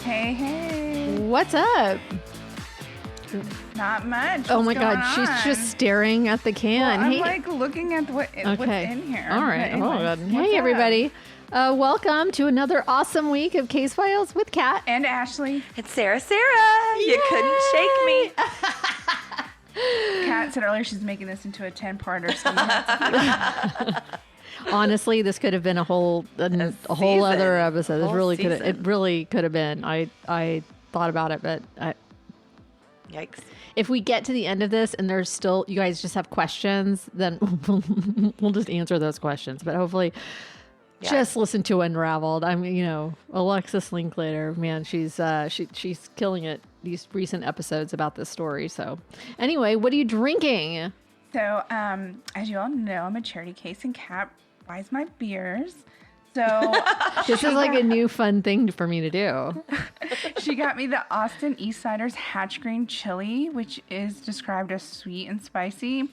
Hey, hey. What's up? Not much. Oh What's my God, going she's on? just staring at the can. Well, I'm Hey. like looking at what's in here. All right. Anyways, Oh, God. what's Hey, up? everybody. Welcome to another awesome week of Case Files with Kat. And Ashley. It's Sarah. You couldn't shake me. Kat said earlier she's making this into a 10-parter. So you have to Honestly, this could have been a whole other episode. This really could have. It really could have been. I thought about it, but Yikes. if we get to the end of this and there's still, you guys just have questions, then we'll just answer those questions. But hopefully, just listen to Unraveled. I mean, Alexis Linklater, man, she's killing it. These recent episodes about this story. So, anyway, what are you drinking? So, as you all know, I'm a charity case, and Kat buys my beers. So this is like a new fun thing for me to do. She got me the Austin Eastsiders Hatch Green Chili, which is described as sweet and spicy.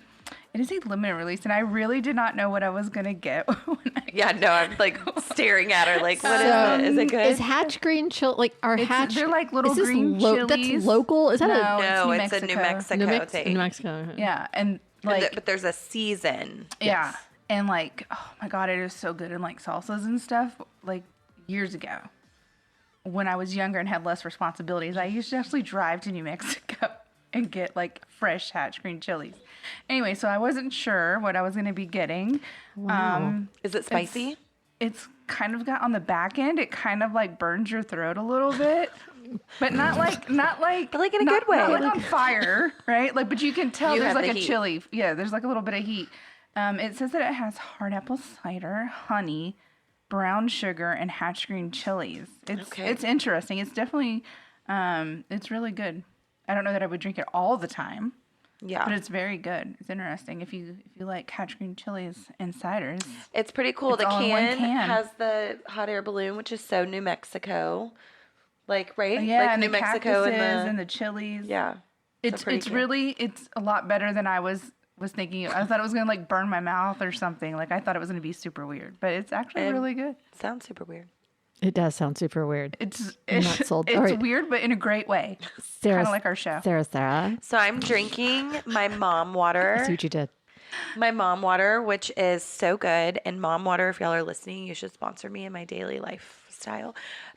It is a limited release, and I really did not know what I was going to get. I'm like staring at her like, what is it? Is it good? Is Hatch Green Chili, like our Hatch? They're like little green chilies. That's local? Is that No, it's a New Mexico thing. New Mexico. Yeah, and like, but there's a season. Yeah. Yes. And like, oh my God, it is so good in like salsas and stuff. Like years ago, when I was younger and had less responsibilities, I used to actually drive to New Mexico and get like fresh Hatch Green chilies. Anyway, so I wasn't sure what I was going to be getting. Wow. Is it spicy? It's kind of got on the back end. It kind of like burns your throat a little bit. But not like But like in a good way. Not like on fire, right? Like, but you can tell there's like a heat. chili. Yeah, there's like a little bit of heat. It says that it has hard apple cider, honey, brown sugar, and Hatch Green chilies. It's interesting. It's definitely it's really good. I don't know that I would drink it all the time. Yeah. But it's very good. It's interesting if you like Hatch Green chilies and ciders. It's pretty cool. It's The all in one can can. has the hot air balloon, which is so New Mexico. Like, right? Yeah, like and New the Mexico cactuses and the chilies. Yeah. It's a lot better than I was thinking. I thought it was gonna like burn my mouth or something. Like I thought it was gonna be super weird, but it's actually really good. Sounds super weird. It does sound super weird. It's not sold. It's All right. weird, but in a great way. Kind of like our show. Sarah. So I'm drinking my mom water. I see what you did. My mom water, which is so good. And mom water, if y'all are listening, you should sponsor me in my daily lifestyle.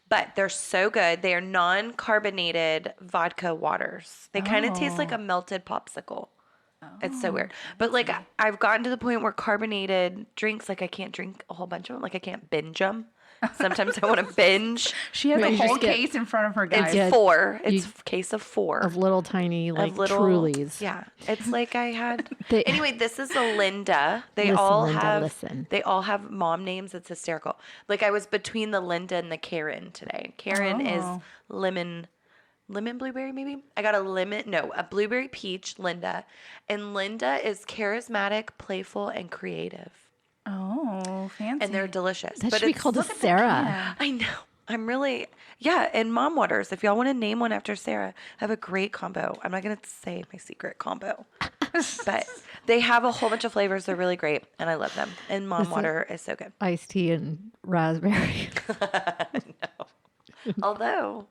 But they're so good. They are non-carbonated vodka waters. They kind of taste like a melted popsicle. It's so weird. But like I've gotten to the point where carbonated drinks, like I can't drink a whole bunch of them. Like I can't binge them. Sometimes I want to binge. She has Wait, a you whole just get- case in front of her, guys. It's four. It's a case of four. Of little tiny, like, little Trulies. Yeah. It's like I had. They- Anyway, this is a Linda. They Listen, all Linda, have. listen. They all have mom names. It's hysterical. Like I was between the Linda and the Karen today. Karen is lemon blueberry maybe. I got a blueberry peach Linda, and Linda is charismatic, playful, and creative. Oh, fancy. And they're delicious. That should be called a Sarah. I know. I'm really, and mom waters. If y'all want to name one after Sarah, have a great combo. I'm not going to say my secret combo, but they have a whole bunch of flavors. They're really great, and I love them. And mom water is so good. Iced tea and raspberry. No. Although,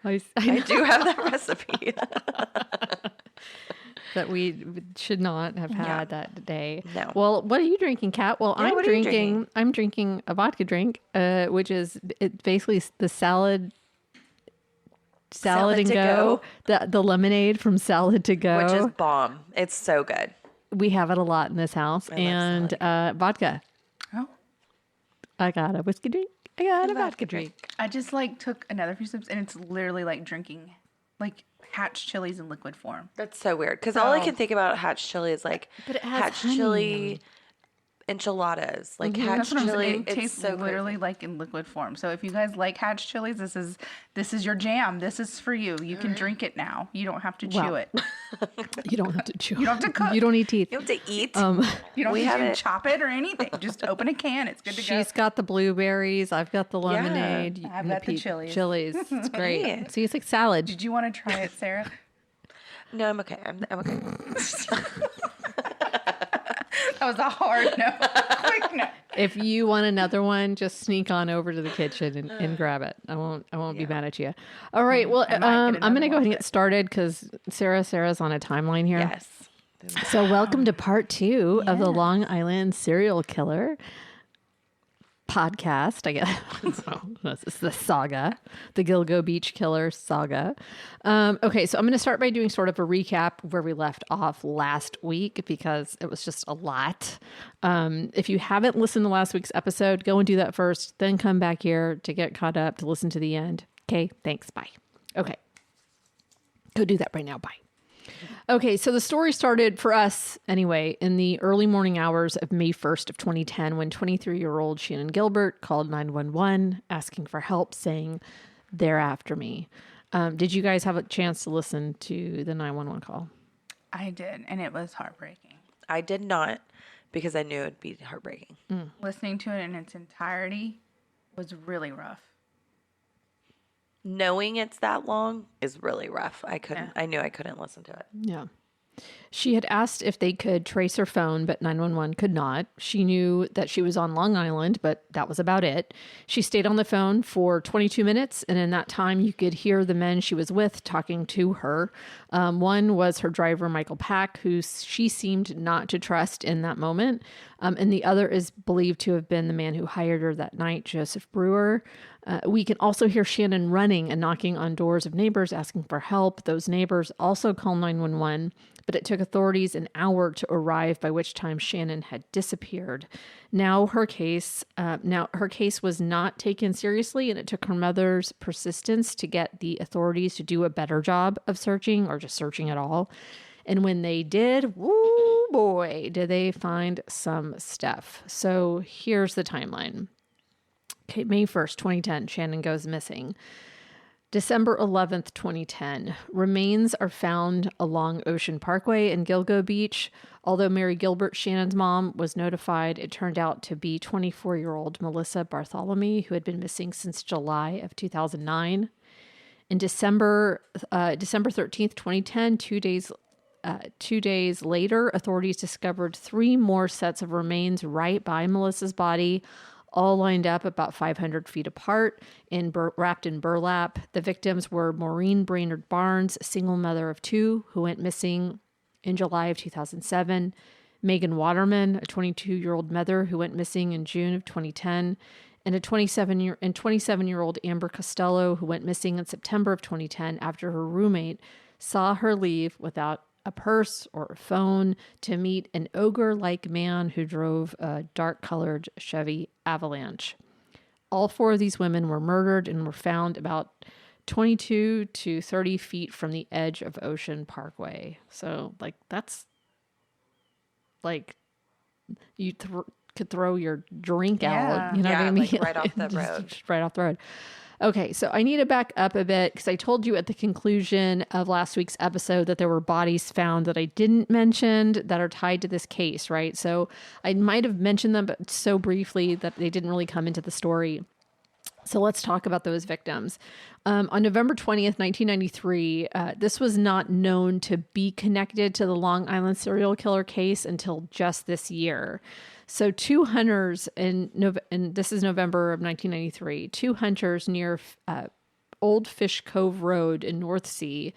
I I do have that recipe. that we should not have had that day. No. Well, what are you drinking, Kat? Well, Yeah, what are you drinking? I'm drinking a vodka drink, which is basically the salad Salad and to go. The lemonade from Salad to Go. Which is bomb. It's so good. We have it a lot in this house. And vodka. Oh. I got a whiskey drink. I got a vodka drink. I just like took another few sips, and it's literally like drinking like Hatch chilies in liquid form. That's so weird. Because all I can think about Hatch chili is like But it has Hatch honey. chili enchiladas. Like Hatch That's what I'm chili. saying. It It's tastes so literally crazy. like in liquid form. So if you guys like Hatch chilies, this is your jam. This is for you. You can drink it now. You don't have to chew Well, it. You don't have to chew. You don't have to cook. You don't need teeth. You have to eat. You don't We need have to it. chop it or anything. Just open a can. It's good to go. She's got the blueberries. I've got the lemonade. I've got the chilies. Chilies. It's great. Yeah. See, it's like salad. Did you want to try it, Sarah? No, I'm okay. I'm okay. That That was a hard no. Quick no. If you want another one, just sneak on over to the kitchen and grab it. I won't be mad at you. All right. Well, I might get I'm going to another go ahead one, and get started because Sarah's on a timeline here. Yes. So welcome to part 2 of the Long Island serial killer podcast, I guess. This is the saga, the Gilgo Beach killer saga. Okay, so I'm going to start by doing sort of a recap where we left off last week because it was just a lot. If you haven't listened to last week's episode, go and do that first, then come back here to get caught up, to listen to the end. Okay, thanks, bye. Okay, go do that right now, bye. Okay, so the story started for us, anyway, in the early morning hours of May 1st of 2010 when 23-year-old Shannon Gilbert called 911 asking for help, saying, "They're after me." Did you guys have a chance to listen to the 911 call? I did, and it was heartbreaking. I did not because I knew it would be heartbreaking. Listening to it in its entirety was really rough. Knowing it's that long is really rough. I knew I couldn't listen to it. Yeah. She had asked if they could trace her phone, but 911 could not. She knew that she was on Long Island, but that was about it. She stayed on the phone for 22 minutes, and in that time, you could hear the men she was with talking to her. One was her driver, Michael Pack, who she seemed not to trust in that moment. And the other is believed to have been the man who hired her that night, Joseph Brewer. We can also hear Shannon running and knocking on doors of neighbors asking for help. Those neighbors also call 911, but it took authorities an hour to arrive, by which time Shannon had disappeared. Now her case was not taken seriously, and it took her mother's persistence to get the authorities to do a better job of searching, or just searching at all. And when they did, woo boy, did they find some stuff. So here's the timeline. Okay, May 1st, 2010, Shannon goes missing. December 11th, 2010, remains are found along Ocean Parkway in Gilgo Beach. Although Mary Gilbert, Shannon's mom, was notified, it turned out to be 24-year-old Melissa Bartholomew, who had been missing since July of 2009. In December 13th, 2010, 2 days later, authorities discovered 3 more sets of remains right by Melissa's body, all lined up about 500 feet apart, wrapped in burlap. The victims were Maureen Brainerd Barnes, a single mother of 2, who went missing in July of 2007. Megan Waterman, a 22-year-old mother who went missing in June of 2010. And a 27-year-old Amber Costello, who went missing in September of 2010 after her roommate saw her leave without a purse or a phone to meet an ogre-like man who drove a dark-colored Chevy Avalanche. All 4 of these women were murdered and were found about 22 to 30 feet from the edge of Ocean Parkway. So, that's you could throw your drink out. You know what I mean? Right off the road. Just right off the road. Okay, so I need to back up a bit because I told you at the conclusion of last week's episode that there were bodies found that I didn't mention that are tied to this case, right? So I might have mentioned them, but so briefly that they didn't really come into the story. So let's talk about those victims. On November 20th, 1993, this was not known to be connected to the Long Island serial killer case until just this year. So 2 hunters and this is November of 1993, 2 hunters near Old Fish Cove Road in North Sea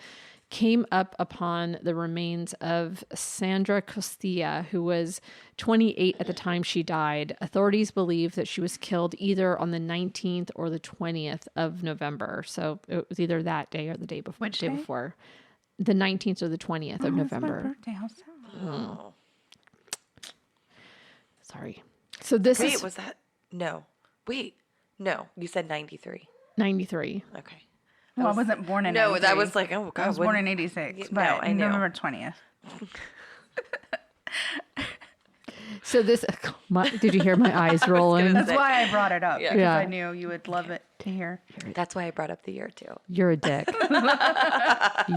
came up upon the remains of Sandra Costilla, who was 28 at the time she died. Authorities believe that she was killed either on the 19th or the 20th of November. So it was either that day or the day before. Which day? Before. The 19th or the 20th of November. It's my birthday. How sad. Oh. Sorry. So this is... Wait, was that... No. Wait. No. You said 93. 93. Okay. Well, I wasn't born in No, 93. that was like, oh, God. I was born in 86, but I know. November 20th. So this... did you hear my eyes rolling? That's why I brought it up, because Yeah. I knew you would love it to hear. That's why I brought up the year, too. You're a dick.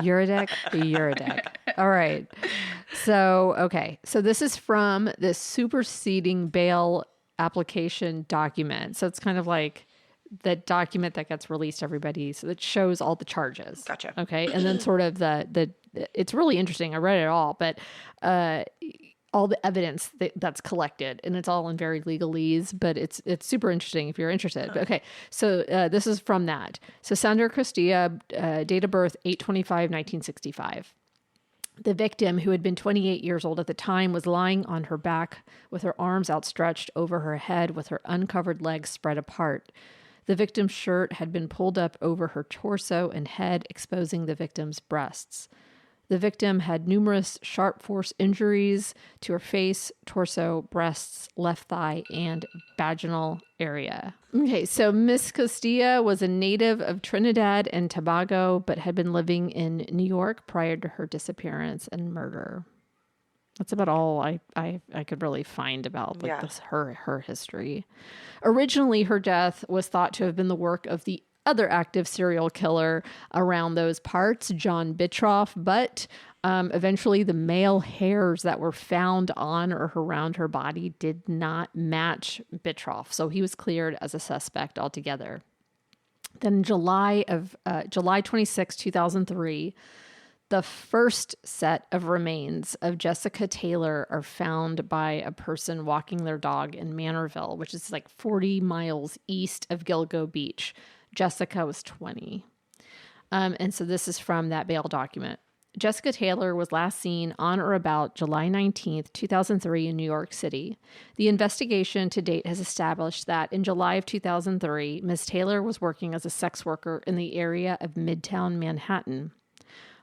You're a dick. You're a dick. All right. So, okay. So this is from the superseding bail application document. So it's kind of like the document that gets released to everybody. So it shows all the charges. Gotcha. Okay. And then sort of it's really interesting. I read it all, but all the evidence that's collected, and it's all in very legalese, but it's super interesting if you're interested. But okay, so this is from that. So Sandra Cristia, date of birth 8/25/1965. The victim, who had been 28 years old at the time, was lying on her back with her arms outstretched over her head with her uncovered legs spread apart. The victim's shirt had been pulled up over her torso and head, exposing the victim's breasts. The victim had numerous sharp force injuries to her face, torso, breasts, left thigh, and vaginal area. Okay, so Miss Castilla was a native of Trinidad and Tobago, but had been living in New York prior to her disappearance and murder. That's about all I could really find about her history. Originally, her death was thought to have been the work of the other active serial killer around those parts, John Bitroff, but eventually the male hairs that were found on or around her body did not match Bitroff, so he was cleared as a suspect altogether. Then in July 26, 2003, the first set of remains of Jessica Taylor are found by a person walking their dog in Manorville, which is like 40 miles east of Gilgo Beach. Jessica was 20. And so this is from that bail document. Jessica Taylor was last seen on or about July 19th, 2003 in New York City. The investigation to date has established that in July of 2003, Ms. Taylor was working as a sex worker in the area of Midtown Manhattan.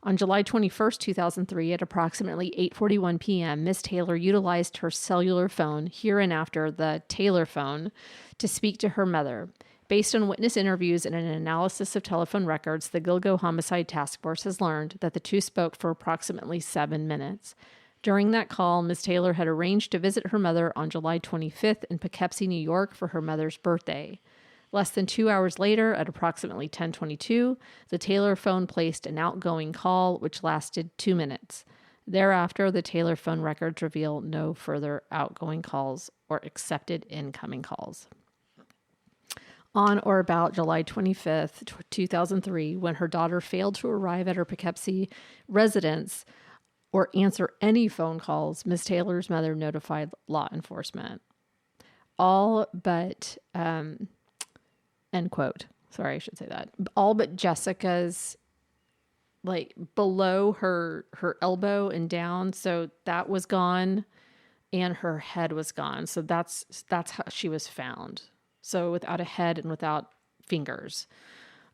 On July 21st, 2003, at approximately 8:41 p.m., Ms. Taylor utilized her cellular phone, hereinafter the Taylor phone, to speak to her mother. Based on witness interviews and an analysis of telephone records, the Gilgo Homicide Task Force has learned that the two spoke for approximately 7 minutes. During that call, Ms. Taylor had arranged to visit her mother on July 25th in Poughkeepsie, New York for her mother's birthday. Less than 2 hours later, at approximately 10:22, the Taylor phone placed an outgoing call, which lasted 2 minutes. Thereafter, the Taylor phone records reveal no further outgoing calls or accepted incoming calls. On or about July 25th, 2003, when her daughter failed to arrive at her Poughkeepsie residence or answer any phone calls, Ms. Taylor's mother notified law enforcement. All but, end quote. Sorry, I should say that. All but Jessica's, like, below her elbow and down. So that was gone, and her head was gone. So that's how she was found. So without a head and without fingers.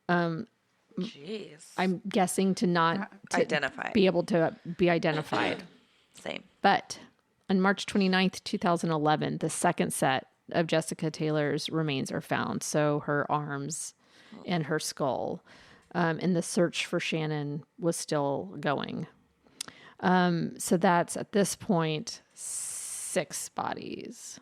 Jeez. I'm guessing to not be able to be identified. Same. But on March 29th, 2011, the second set of Jessica Taylor's remains are found. So her arms and her skull. And the search for Shannon was still going. So that's, at this point, 6 bodies.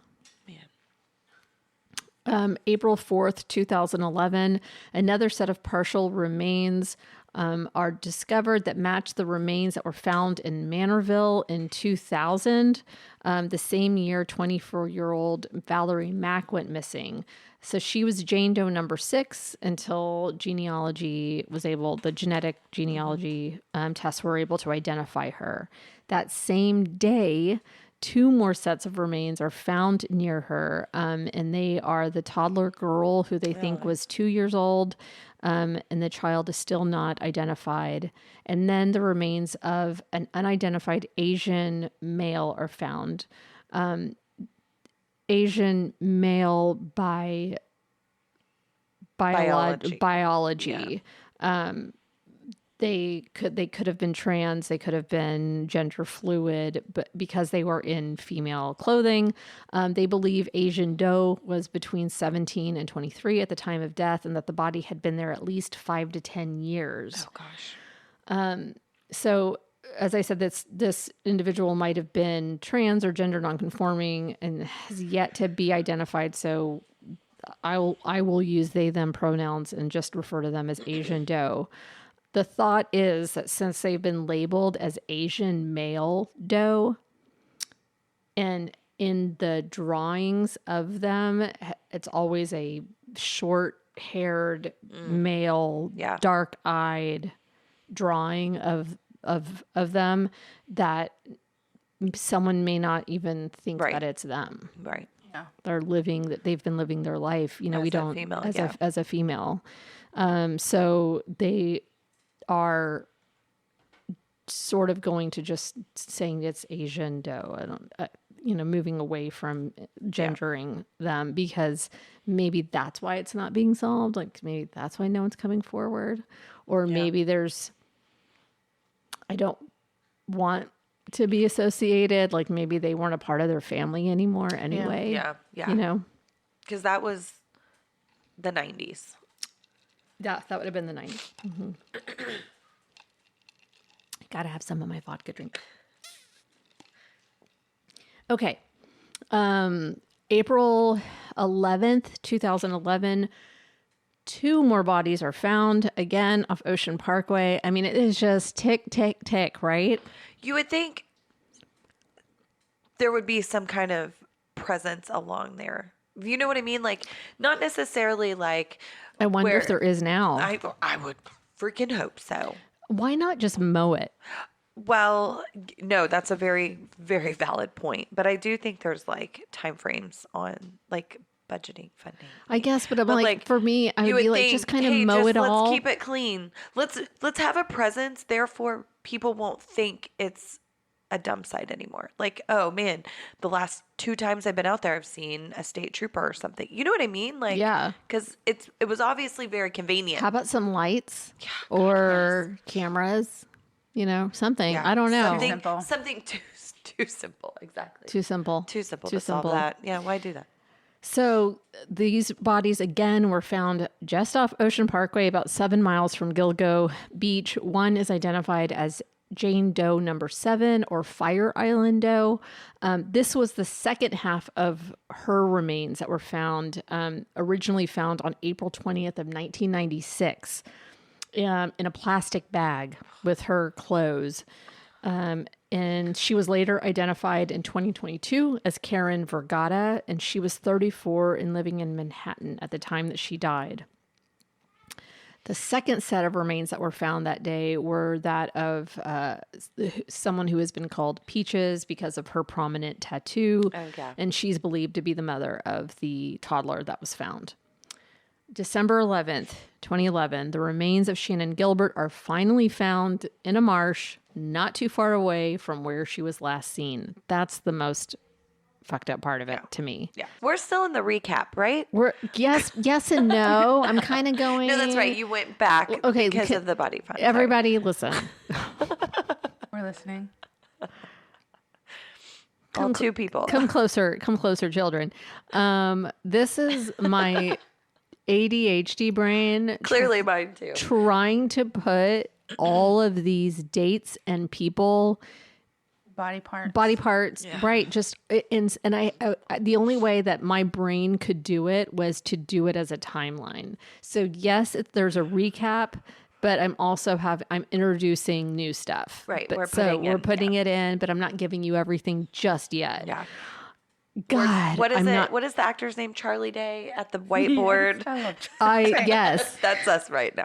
April 4th, 2011, another set of partial remains are discovered that match the remains that were found in Manorville in 2000. The same year, 24-year-old Valerie Mack went missing. So she was Jane Doe number 6 until the genetic genealogy tests were able to identify her. That same day, 2 more sets of remains are found near her, and they are the toddler girl who they think was 2 years old, and the child is still not identified. And then the remains of an unidentified Asian male are found. Asian male biology. They could have been trans, they could have been gender fluid, but because they were in female clothing, they believe Asian Doe was between 17 and 23 at the time of death, and that the body had been there at least 5 to 10 years. Oh gosh. So as I said, this individual might have been trans or gender nonconforming and has yet to be identified. So I will use they them pronouns and just refer to them as Asian Doe. The thought is that since they've been labeled as Asian male doe, and in the drawings of them, it's always a short-haired male, dark-eyed drawing of them, that someone may not even think Right. that it's them. Right. Yeah. They've been living their life. You know, As we a don't, female, as yeah. as a female. So they are sort of going to just saying it's Asian doe. I don't, moving away from gendering them, because maybe that's why it's not being solved. Like maybe that's why no one's coming forward, or maybe I don't want to be associated. Like maybe they weren't a part of their family anymore anyway. Yeah. Yeah. You know, Because that was the 90s. that would have been the 90s. Mm-hmm. Gotta have some of my vodka drink. Okay. April 11th, 2011, 2 more bodies are found again off Ocean Parkway. I mean, it is just tick, tick, tick, right? You would think there would be some kind of presence along there. You know what I mean? Like, not necessarily like. I wonder if there is now. I would freaking hope so. Why not just mow it? Well, no, that's a very, very valid point. But I do think there's like time frames on like budgeting, funding. I guess, but I'm like, for me, I you would be like, think, just kind of hey, mow it all. Let's keep it clean. Let's have a presence. Therefore, people won't think it's a dump site anymore. Like, oh man, the last 2 times I've been out there, I've seen a state trooper or something. You know what I mean? Like, Yeah. because it was obviously very convenient. How about some lights or cameras? You know, something. Yeah. I don't know. Something too simple. Exactly. Too simple. Too simple Too to solve simple. that. Yeah. Why do that? So these bodies again were found just off Ocean Parkway, about 7 miles from Gilgo Beach. One is identified as Jane Doe number 7, or Fire Island Doe. This was the second half of her remains that were found, originally found on April 20th of 1996 in a plastic bag with her clothes. And she was later identified in 2022 as Karen Vergata, and she was 34 and living in Manhattan at the time that she died. The second set of remains that were found that day were that of someone who has been called Peaches because of her prominent tattoo. Oh, yeah. And she's believed to be the mother of the toddler that was found. December 11th, 2011, the remains of Shannon Gilbert are finally found in a marsh not too far away from where she was last seen. That's the most fucked up part of it to me. Yeah. We're still in the recap, right? We're yes and no. I'm kind of going. No, that's right. You went back because of the body fund. Everybody listen. We're listening. All 2 people. Come closer, children. This is my ADHD brain Clearly mine too. trying to put all of these dates and people, Body parts. right? Just and I the only way that my brain could do it was to do it as a timeline. So yes, there's a recap, but I'm introducing new stuff. Right, But, we're putting it in, but I'm not giving you everything just yet. Yeah. God, What is I'm it? not- What is the actor's name? Charlie Day at the whiteboard. Yes, That's us right now.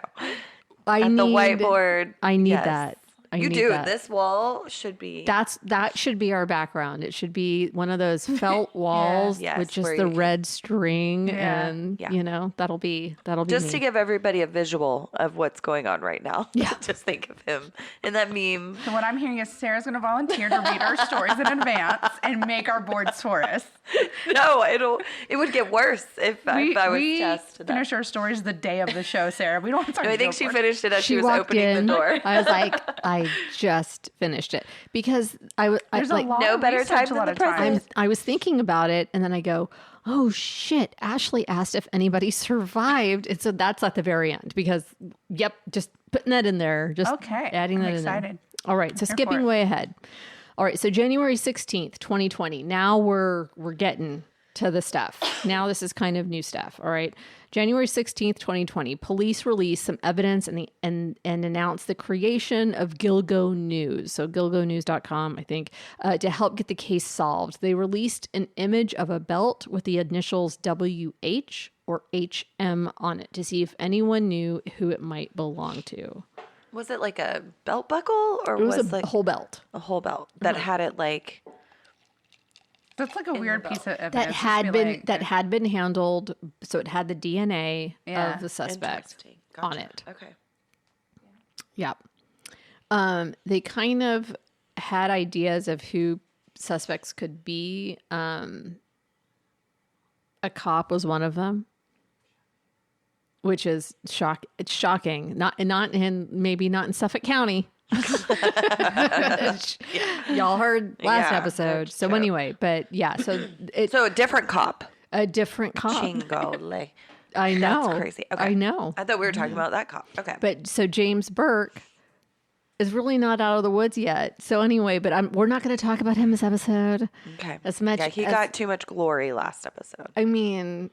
I At need the whiteboard. I need Yes. that. You need do. that. This wall should be. That should be our background. It should be one of those felt walls Yes, with just where the you can- red string, Yeah. and Yeah. that'll be just me. to give everybody a visual of what's going on right now. Yeah. Just think of him in that meme. So what I'm hearing is Sarah's going to volunteer to read our stories in advance and make our boards for us. No, it would get worse if I was just to that. finish our stories the day of the show, Sarah. We don't have time No, to I think go she for it. finished it as she was walked opening in. the door. I was like, I just finished it because There's a lot no of better research time a than lot the of times. present. I was thinking about it, and then I go, oh shit, Ashley asked if anybody survived, and so that's at the very end because just putting that in there, just Okay, adding I'm that in excited. there. All right, so Here for skipping it. way ahead. All right, so January 16th, 2020. Now we're getting to the stuff. Now this is kind of new stuff. All right. January 16th, 2020, police released some evidence and announced the creation of Gilgo News. So gilgonews.com, I think, to help get the case solved. They released an image of a belt with the initials WH or HM on it to see if anyone knew who it might belong to. Was it like a belt buckle or It was was a like whole belt. a whole belt that had it like That's like a weird piece of evidence. that Just had be been like, that had been handled, so it had the DNA Yeah. of the suspect Interesting. on Gotcha. it. Okay. Yep. They kind of had ideas of who suspects could be. A cop was one of them, which is It's shocking. Maybe not in Suffolk County. Y'all heard last Yeah, episode. So true. anyway, but yeah, so it's So a different cop. a different cop. Chingole. I know. That's crazy. Okay. I know. I thought we were talking about that cop. Okay. But so James Burke is really not out of the woods yet. So anyway, but we're not going to talk about him this episode. Okay. As much Yeah, he as- got too much glory last episode. I mean,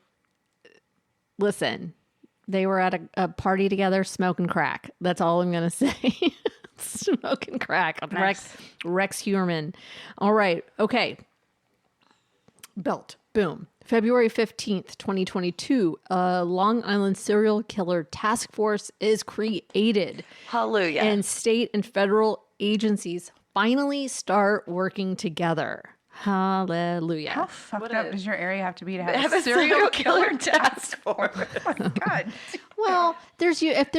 listen, they were at a party together smoking crack. That's all I'm going to say. Smoking crack. Nice. Rex Huermann. All right. Okay. Belt. Boom. February 15th, 2022, a Long Island serial killer task force is created. Hallelujah. And state and federal agencies finally start working together. Hallelujah. How fucked What up a- does your area have to be to have, Have a a serial serial killer killer task force? Oh my God. Well, there's you if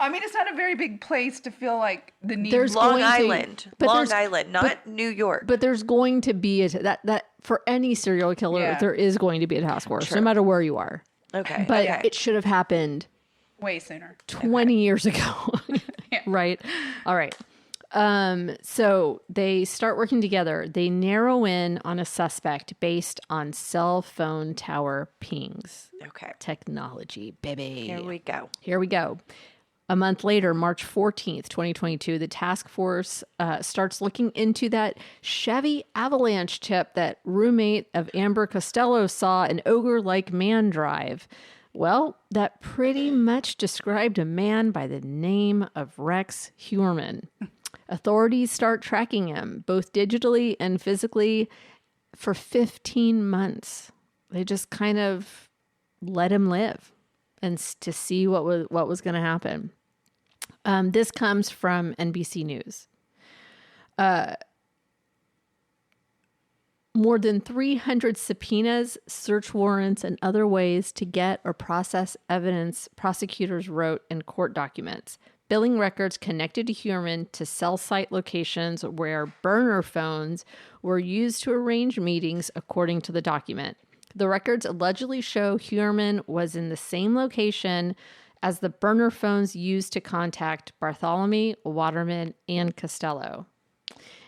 I mean, it's not a very big place to feel like the need. There's Long going to- Island. but Long there's- Island, not New York. but there's going to be that for any serial killer, Yeah. there is going to be a task force, no True. matter where you are. Okay. But okay. it should have happened way sooner. 20 years ago. Right? All right. So they start working together. They narrow in on a suspect based on cell phone tower pings. Okay. Technology, baby. Here we go. Here we go. A month later, March 14th, 2022, the task force starts looking into that Chevy Avalanche tip that roommate of Amber Costello saw an ogre-like man drive. Well, that pretty much described a man by the name of Rex Huermann. Authorities start tracking him, both digitally and physically, for 15 months. They just kind of let him live and to see what was going to happen. This comes from NBC News. More than 300 subpoenas, search warrants, and other ways to get or process evidence prosecutors wrote in court documents. Billing records connected to Huermann to cell site locations where burner phones were used to arrange meetings, according to the document. The records allegedly show Huermann was in the same location as the burner phones used to contact Bartholomew, Waterman, and Costello.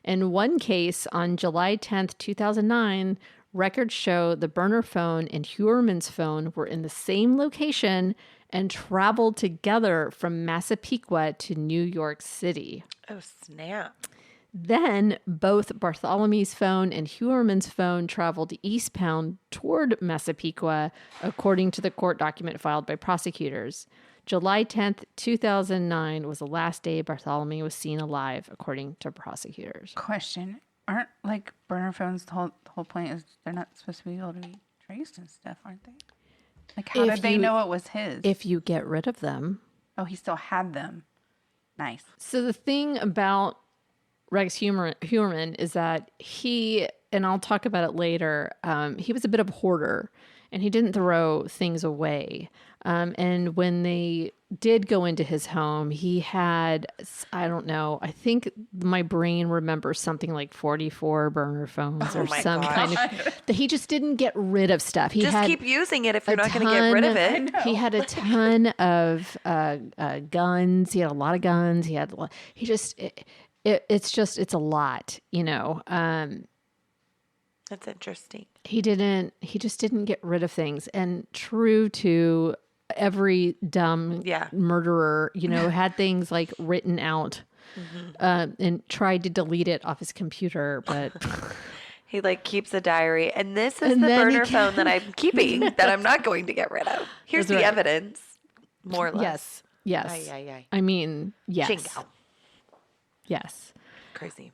In one case, on July 10th, 2009, records show the burner phone and Huermann's phone were in the same location and traveled together from Massapequa to New York City. Oh, snap. Then both Bartholomew's phone and Huermann's phone traveled eastbound toward Massapequa, according to the court document filed by prosecutors. July 10th, 2009 was the last day Bartholomew was seen alive, according to prosecutors. Question: aren't like burner phones the whole point is they're not supposed to be able to be traced and stuff, aren't they? Like, how If did they you- know it was his? If you get rid of them. Oh, he still had them. Nice. So the thing about Rex Huermann is that he, and I'll talk about it later, he was a bit of a hoarder and he didn't throw things away. And when they did go into his home, he had, I don't know, I think my brain remembers something like 44 burner phones or my some gosh. kind of, that he just didn't get rid of stuff. He Just had keep using it if you're a not going to get rid of ton- it. He had a ton of guns. He had a lot of guns. He had, he just, it's a lot, you know. That's interesting. He just didn't get rid of things. And true to every dumb murderer, you know, had things like written out and tried to delete it off his computer, but He like keeps a diary, and this is And the then he burner phone that I'm keeping that I'm not going to get rid of. Here's That's the right. evidence, more or less. yes. Ay, ay, ay. I mean, yes. Chingow. Yes. Crazy.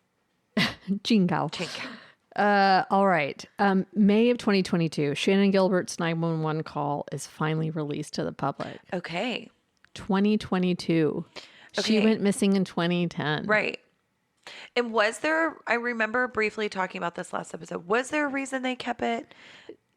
Jingo. Chingow. All right. May of 2022, Shannon Gilbert's 911 call is finally released to the public. Okay. 2022. She Okay. went missing in 2010. Right. And was there, I remember briefly talking about this last episode, was there a reason they kept it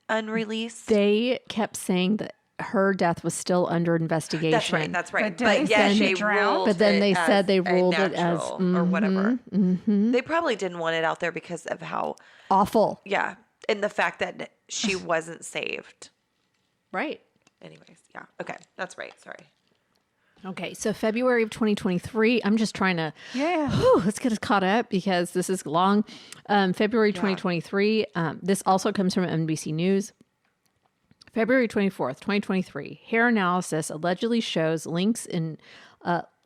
unreleased? They kept saying that her death was still under investigation. That's right. That's right. But did they say she drowned? But then they said they ruled it as natural or whatever. They probably didn't want it out there because of how awful. Yeah. And the fact that she wasn't saved. Right. Anyways. Yeah. Okay. That's right. Sorry. Okay. So February of 2023, I'm just trying to, let's get us caught up because this is long. February 2023. This also comes from NBC News. February 24th, 2023, hair analysis allegedly shows links in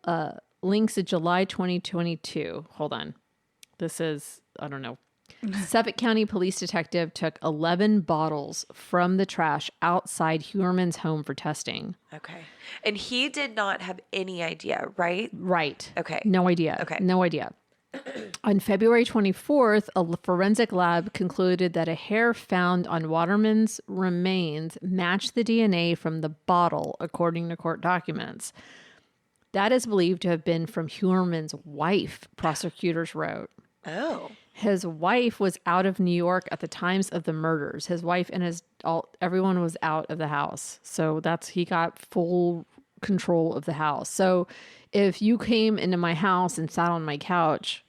July 2022. Hold on. This is, I don't know. Suffolk County police detective took 11 bottles from the trash outside Huermann's home for testing. Okay. And he did not have any idea, right? Right. Okay. No idea. Okay. No idea. On February 24th, a forensic lab concluded that a hair found on Waterman's remains matched the DNA from the bottle, according to court documents. That is believed to have been from Huermann's wife, prosecutors wrote. Oh. His wife was out of New York at the times of the murders. His wife and everyone was out of the house. So he got full control of the house. So if you came into my house and sat on my couch,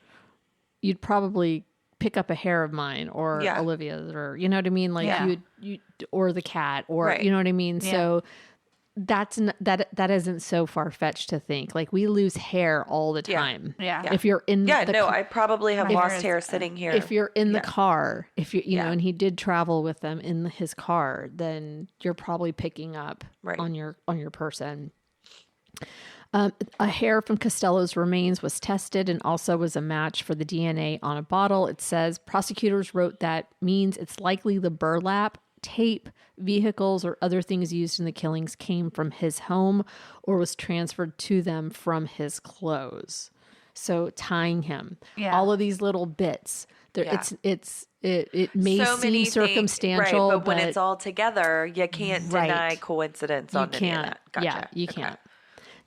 you'd probably pick up a hair of mine or Olivia's, or you know what I mean? Like you or the cat, or you know what I mean? Yeah. So that isn't so far-fetched to think. Like, we lose hair all the time. Yeah. If you're in I probably have lost hair sitting here. If you're in the car, if you know, and he did travel with them in his car, then you're probably picking up on your person. A hair from Costello's remains was tested and also was a match for the DNA on a bottle. It says prosecutors wrote that means it's likely the burlap, tape, vehicles, or other things used in the killings came from his home or was transferred to them from his clothes. So tying him, all of these little bits. It may seem circumstantial, but when it's all together, you can't deny coincidence on any of that. Gotcha. Yeah, you can't.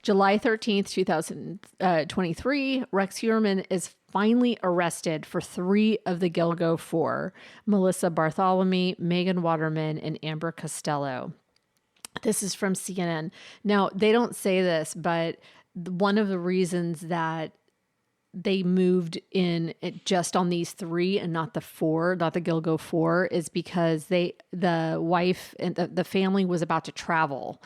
July 13th, 2023, Rex Huermann is finally arrested for 3 of the Gilgo 4, Melissa Bartholomew, Megan Waterman, and Amber Costello. This is from CNN. Now, they don't say this, but one of the reasons that they moved in just on these 3 and not the Gilgo 4, is because the wife and the family was about to travel,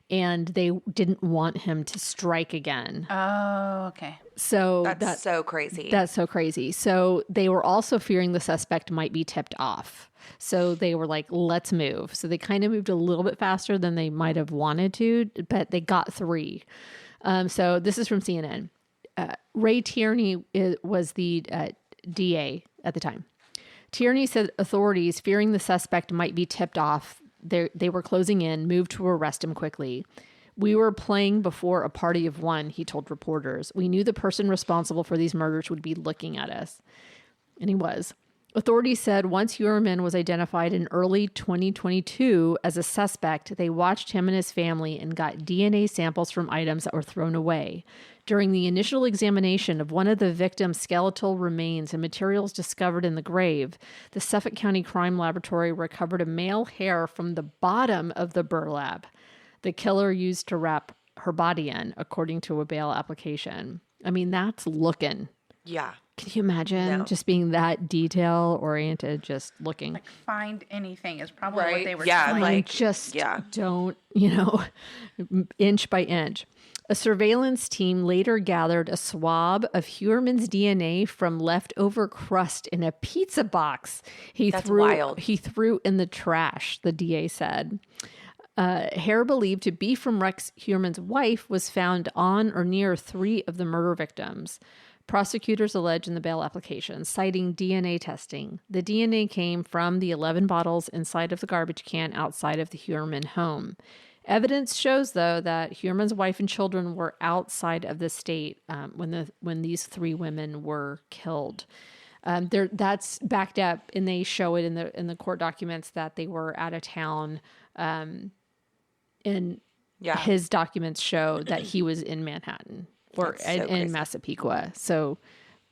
and they didn't want him to strike again. Oh, okay. So that's so crazy. That's so crazy. So they were also fearing the suspect might be tipped off. So they were like, let's move. So they kind of moved a little bit faster than they might have wanted to, but they got 3. So this is from CNN. Ray Tierney was the DA at the time. Tierney said authorities, fearing the suspect might be tipped off, they were closing in, moved to arrest him quickly. We were playing before a party of one, he told reporters. We knew the person responsible for these murders would be looking at us. And he was. Authorities said once Huermann was identified in early 2022 as a suspect, they watched him and his family and got DNA samples from items that were thrown away. During the initial examination of one of the victim's skeletal remains and materials discovered in the grave, the Suffolk County Crime Laboratory recovered a male hair from the bottom of the burlap the killer used to wrap her body in, according to a bail application. I mean, that's looking. Yeah. Can you imagine just being that detail oriented, just looking? Like, find anything is probably what they were saying. Don't, inch by inch. A surveillance team later gathered a swab of Huermann's DNA from leftover crust in a pizza box That's wild. He threw in the trash, the DA said. Hair believed to be from Rex Huermann's wife was found on or near 3 of the murder victims. Prosecutors allege in the bail application, citing DNA testing. The DNA came from the 11 bottles inside of the garbage can outside of the Huermann home. Evidence shows, though, that Huermann's wife and children were outside of the state when these 3 women were killed. That's backed up, and they show it in the court documents that they were out of town. His documents show that he was in Manhattan or in Massapequa. So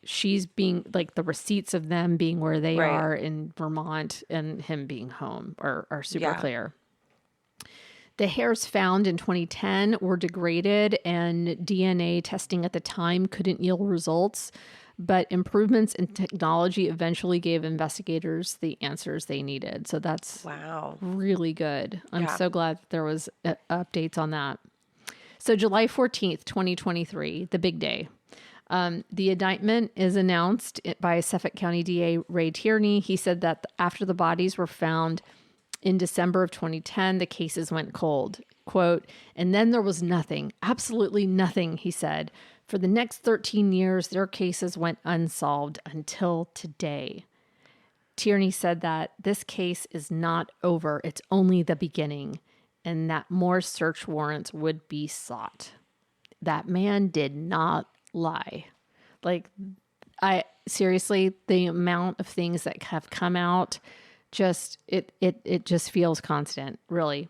she's being like the receipts of them being where they Right. are in Vermont and him being home are super Yeah. clear. The hairs found in 2010 were degraded, and DNA testing at the time couldn't yield results. But improvements in technology eventually gave investigators the answers they needed. So that's Wow. really good. I'm Yeah. so glad that there was updates on that. So July 14th, 2023, the big day. The indictment is announced by Suffolk County DA Ray Tierney. He said that after the bodies were found in December of 2010, the cases went cold. Quote, and then there was nothing, absolutely nothing, he said. For the next 13 years, their cases went unsolved until today. Tierney said that this case is not over. It's only the beginning, and that more search warrants would be sought. That man did not lie. Like, seriously, the amount of things that have come out, just it just feels constant, really.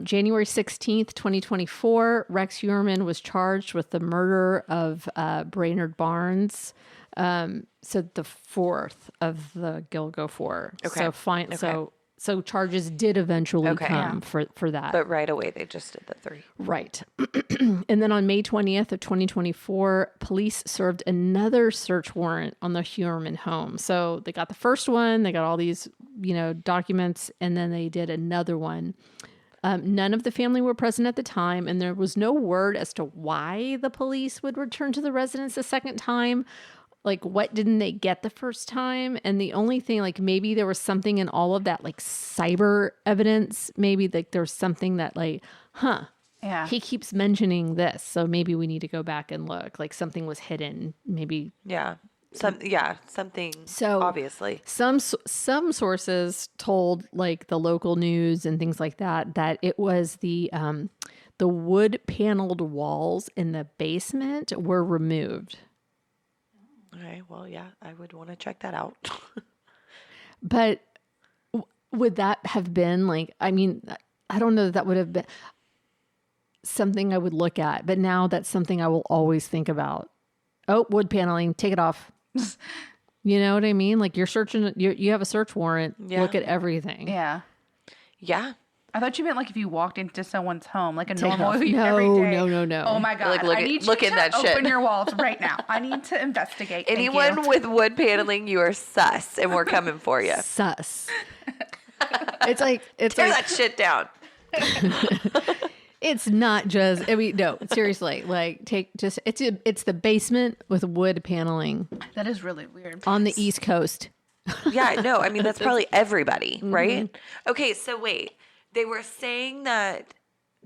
January 16th, 2024, Rex Huermann was charged with the murder of Brainerd Barnes. So the fourth of the Gilgo four. Okay. So charges did eventually Okay. come for that. But right away, they just did the 3. Right. And then on May 20th of 2024, police served another search warrant on the Huermann home. So they got the first one, they got all these, documents, and then they did another one. None of the family were present at the time, and there was no word as to why the police would return to the residence a second time. Like, what didn't they get the first time? And the only thing, like, maybe there was something in all of that, like, cyber evidence. Maybe, like, there's something that, like, Yeah. he keeps mentioning this, so maybe we need to go back and look. Like, something was hidden, maybe. Yeah. Something. So obviously, some sources told, like, the local news and things like that it was the wood paneled walls in the basement were removed. okay. Well, yeah, I would want to check that out. But would that have been like, I mean, I don't know that would have been something I would look at, but now that's something I will always think about. Oh, wood paneling, take it off. You know what I mean? Like, you're searching, you have a search warrant, Yeah. look at everything. Yeah. Yeah. I thought you meant like if you walked into someone's home, like a Take it normal off. every No, day. no. Oh my god! Like, I need look you in to that open shit. your walls right now. I need to investigate. Thank Anyone you. with wood paneling, you are sus, and we're coming for you. Sus. It's like, Tear that shit down. it's not just, I mean, no, seriously, like, it's the basement with wood paneling That is really weird. on the East Coast. Yeah, no, I mean, that's probably everybody, Mm-hmm. right? Okay, so wait. They were saying that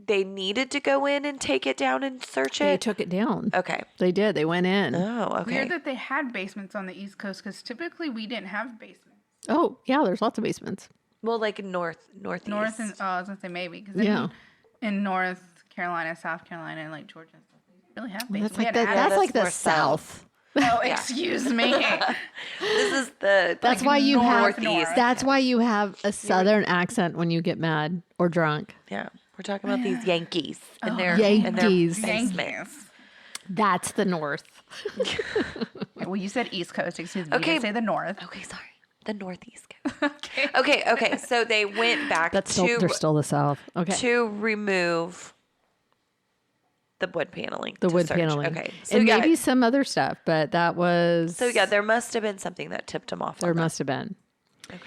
they needed to go in and take it down and search They it? took it down. Okay. They did. They went in. Oh, okay. Weird that they had basements on the East Coast because typically we didn't have basements. Oh, yeah, there's lots of basements. Well, like northeast. North and I was gonna say maybe because Yeah. in North Carolina, South Carolina, and like Georgia and stuff, we didn't really have basements. That's We like had the, attics. that's like the more south. South. Oh, excuse me. This is the That's why you have northeast. That's why you have a Southern accent when you get mad or drunk. Yeah, we're talking about these Yankees and their Yankees. And their Yankees. basements. That's the North. Well, you said East Coast. Excuse me. Okay. You didn't say the North. Okay, sorry. The northeast. Okay. So they went back That's still, they're still the South. Okay. to remove the wood paneling. The to wood search. paneling. Okay. So And yeah. maybe some other stuff, but that was. So yeah, there must have been something that tipped them off. There on that. must have been. Okay.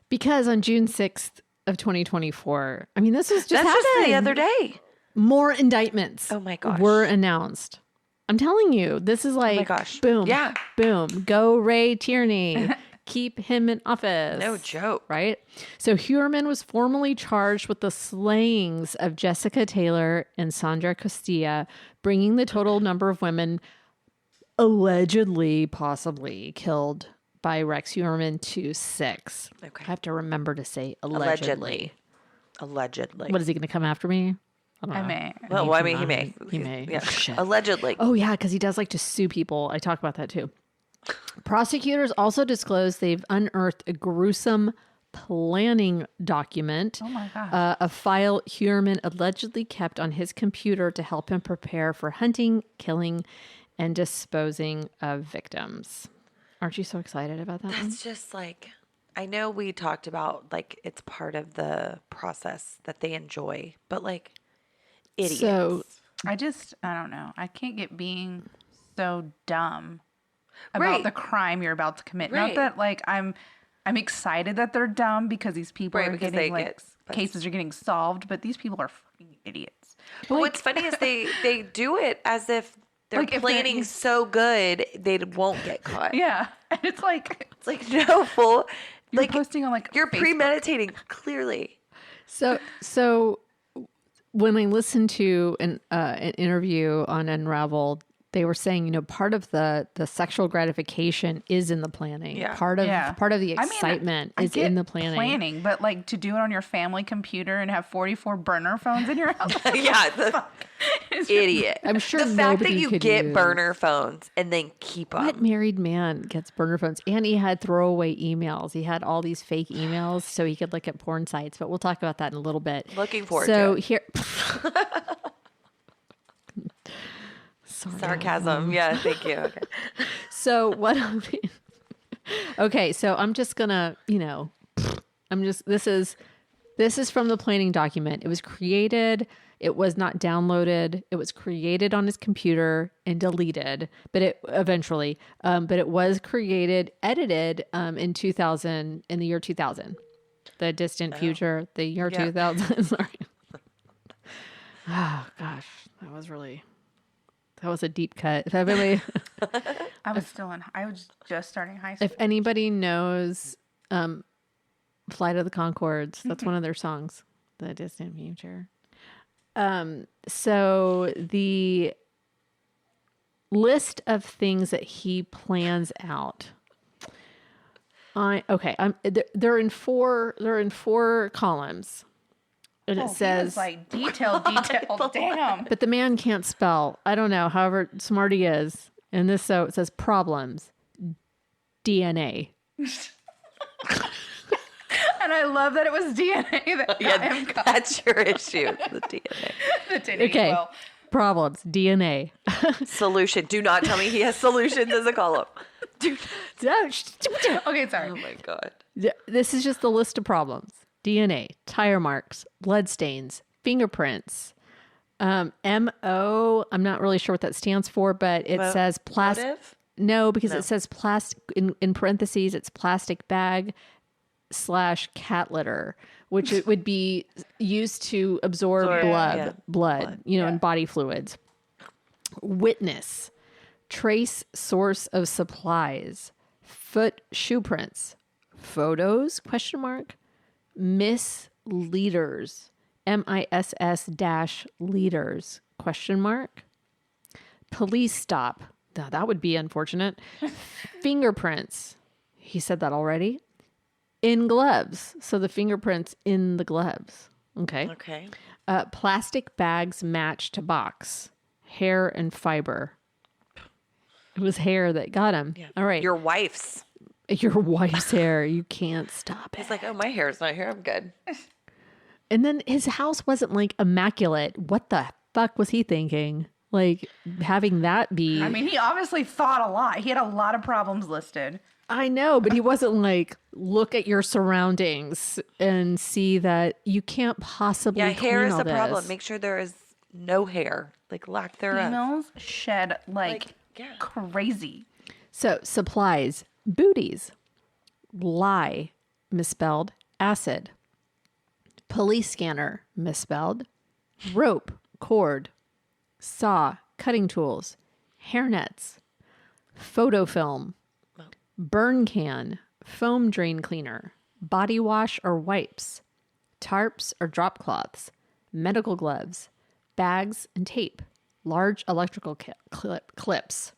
Because on June 6th of 2024, I mean, this was just That's just the happened. other day. More indictments Oh my gosh. were announced. I'm telling you, this is like, gosh. boom, Yeah. boom, go Ray Tierney. Keep him in office. No joke. Right? So Huermann was formally charged with the slayings of Jessica Taylor and Sandra Costilla, bringing the total number of women allegedly, possibly killed by Rex Huermann to 6. Okay. I have to remember to say allegedly. Allegedly. What, is he going to come after me? I don't know. I may. Well, I mean, he may. He may. Yeah. Oh, shit. Allegedly. Oh, yeah, because he does like to sue people. I talk about that too. Prosecutors also disclosed they've unearthed a gruesome planning document, Oh my gosh. a file Huermann allegedly kept on his computer to help him prepare for hunting, killing, and disposing of victims. Aren't you so excited about that one? It's just like, I know we talked about like it's part of the process that they enjoy, but like idiots. So I don't know. I can't get being so dumb about Right. the crime you're about to commit. Right. Not that like I'm excited that they're dumb because these people Right, are because getting they like get- cases are getting solved, but these people are fucking idiots. But what's funny is they do it as if they're Like, if they're planning eas- so good they won't get caught. Yeah, and it's like It's like, no, fool. you're Like, posting on like you're Facebook. premeditating, clearly. So when I listened to an interview on Unraveled, they were saying, you know, part of the sexual gratification is in the planning. Yeah. Part of Yeah. the I mean, excitement I is get in the planning. but like to do it on your family computer and have 44 burner phones in your house. Yeah, the idiot. I'm sure the fact that nobody you could get use- burner phones and then keep them. What married man gets burner phones? And he had throwaway emails. He had all these fake emails so he could look at porn sites. But we'll talk about that in a little bit. Looking forward so to it. here. Sarcasm. Yeah, thank you. Okay. So what? Okay, so I'm just gonna, you know, this is from the planning document. It was created. It was not downloaded. It was created on his computer and deleted, but it eventually, but it was created, edited in the year 2000, the distant future, the year Yeah. 2000. Sorry. Oh gosh, that was a deep cut. If anybody, I was just starting high school. if anybody knows Flight of the Conchords, that's one of their songs, The Distant Future. So the list of things that he plans out. They're in four columns. And it He was says, like detail. Damn. but the man can't spell. I don't know, however smart he is. And it says problems, DNA. And I love that it was DNA that got him caught. That's your issue. The DNA. The DNA Okay. well. Problems, DNA. Solution. Do not tell me he has solutions as a column. Okay, sorry. Oh my God. This is just the list of problems. DNA, tire marks, blood stains, fingerprints, MO. I'm not really sure what that stands for, but it says plastic. Motive? No, because it says plastic in parentheses. It's plastic bag / cat litter, which it would be used to absorb blood, you know, and body fluids. Witness, trace source of supplies, foot shoe prints, photos, ? Misleaders, MISS -leaders, ? Police stop. Now, that would be unfortunate. Fingerprints. He said that already. In gloves. So the fingerprints in the gloves. Okay. Okay. Plastic bags matched to box. Hair and fiber. It was hair that got him. Yeah. All right. Your wife's. Your wife's hair. You can't stop it. It's like, oh, my hair's not here. I'm good. And then his house wasn't like immaculate. What the fuck was he thinking? Like having that be. I mean, he obviously thought a lot. He had a lot of problems listed. I know, but he wasn't like, look at your surroundings and see that you can't possibly. Yeah, hair clean is all the problem. this. Make sure there is no hair, like lack thereof. Females shed like yeah. crazy. So supplies, booties, lye, misspelled, acid, police scanner, misspelled, rope, cord, saw, cutting tools, hairnets, photo film, burn can, foam drain cleaner, body wash or wipes, tarps or drop cloths, medical gloves, bags and tape, large electrical clips,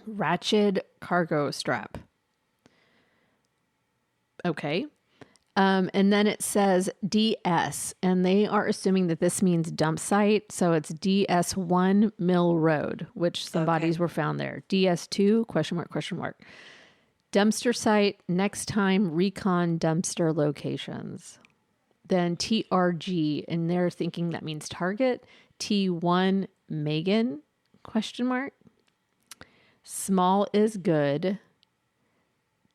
ratchet cargo strap. Okay. And then it says DS, and they are assuming that this means dump site. So it's DS1 Mill Road, which some bodies were found there. DS2, ? Dumpster site, next time recon dumpster locations. Then TRG, and they're thinking that means target. T1 Megan, ? Small is good.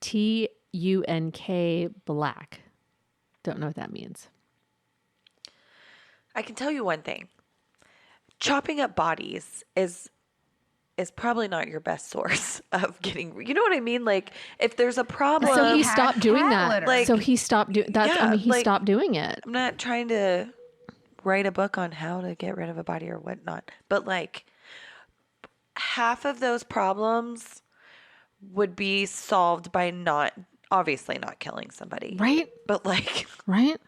TUNK black. Don't know what that means. I can tell you one thing. Chopping up bodies is probably not your best source of getting, you know what I mean? Like if there's a problem. So he cat- stopped doing cat that. litter. Like- So he stopped doing that. Yeah, I mean, he like- stopped doing it. I'm not trying to write a book on how to get rid of a body or whatnot, but like half of those problems would be solved by obviously not killing somebody. Right? But like, Right?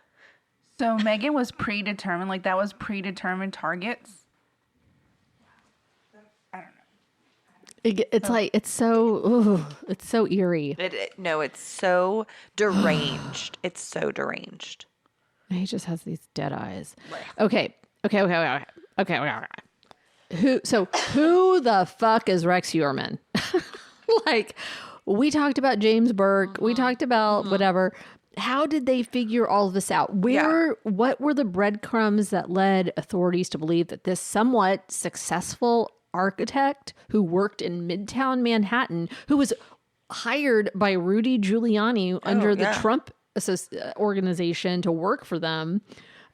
So Megan was predetermined, like that was predetermined targets. I don't know. It's like, it's so eerie. no, it's so deranged. It's so deranged. He just has these dead eyes. Okay. Who the fuck is Rex Huermann? Like, we talked about James Burke. We talked about whatever. How did they figure all of this out? What were the breadcrumbs that led authorities to believe that this somewhat successful architect who worked in Midtown Manhattan, who was hired by Rudy Giuliani under the Trump organization to work for them,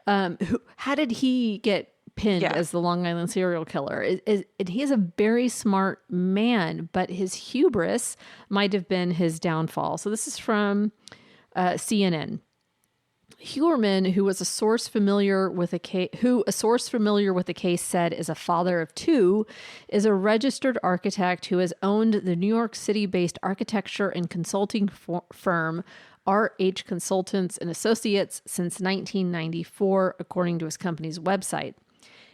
how did he get pinned as the Long Island serial killer? He is a very smart man, but his hubris might have been his downfall. So this is from CNN. Huermann, who was a source familiar with a case, said is a father of two, is a registered architect who has owned the New York City-based architecture and consulting firm RH Consultants and Associates since 1994, according to his company's website.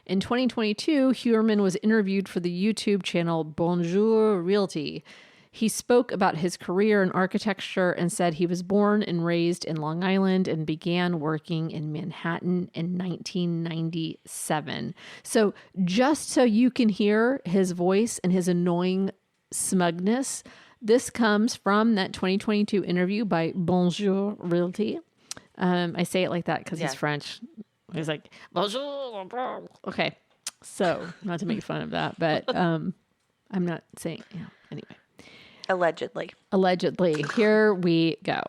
In 2022, Huermann was interviewed for the YouTube channel Bonjour Realty. He spoke about his career in architecture and said he was born and raised in Long Island and began working in Manhattan in 1997. So just so you can hear his voice and his annoying smugness, this comes from that 2022 interview by Bonjour Realty. I say it like that because he's French. He's like, bonjour. Okay. So not to make fun of that, but I'm not saying, anyway. Allegedly. Here we go.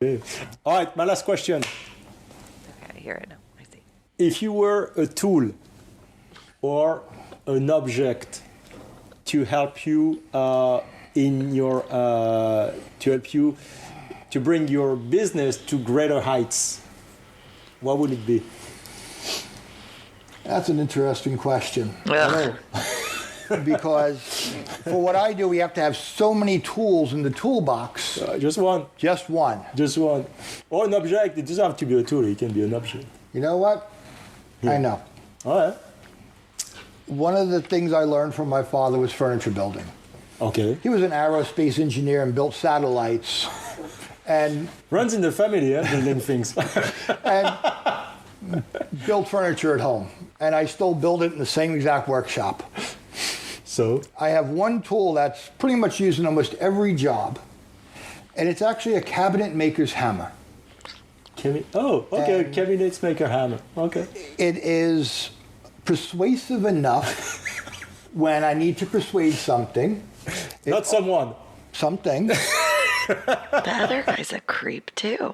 Okay. All right, my last question. Okay, here I know. I see. If you were a tool or an object to help you to bring your business to greater heights, what would it be? That's an interesting question. Because for what I do, we have to have so many tools in the toolbox. Just one. Just one. Just one. Or an object. It doesn't have to be a tool. It can be an object. You know what? I know. All right. One of the things I learned from my father was furniture building. Okay. He was an aerospace engineer and built satellites. And runs in the family, building things. And built furniture at home. And I still build it in the same exact workshop. So? I have one tool that's pretty much used in almost every job. And it's actually a cabinet maker's hammer. Okay, cabinet maker hammer. Okay. It is persuasive enough when I need to persuade something. Not someone. Something. The other guy's a creep too.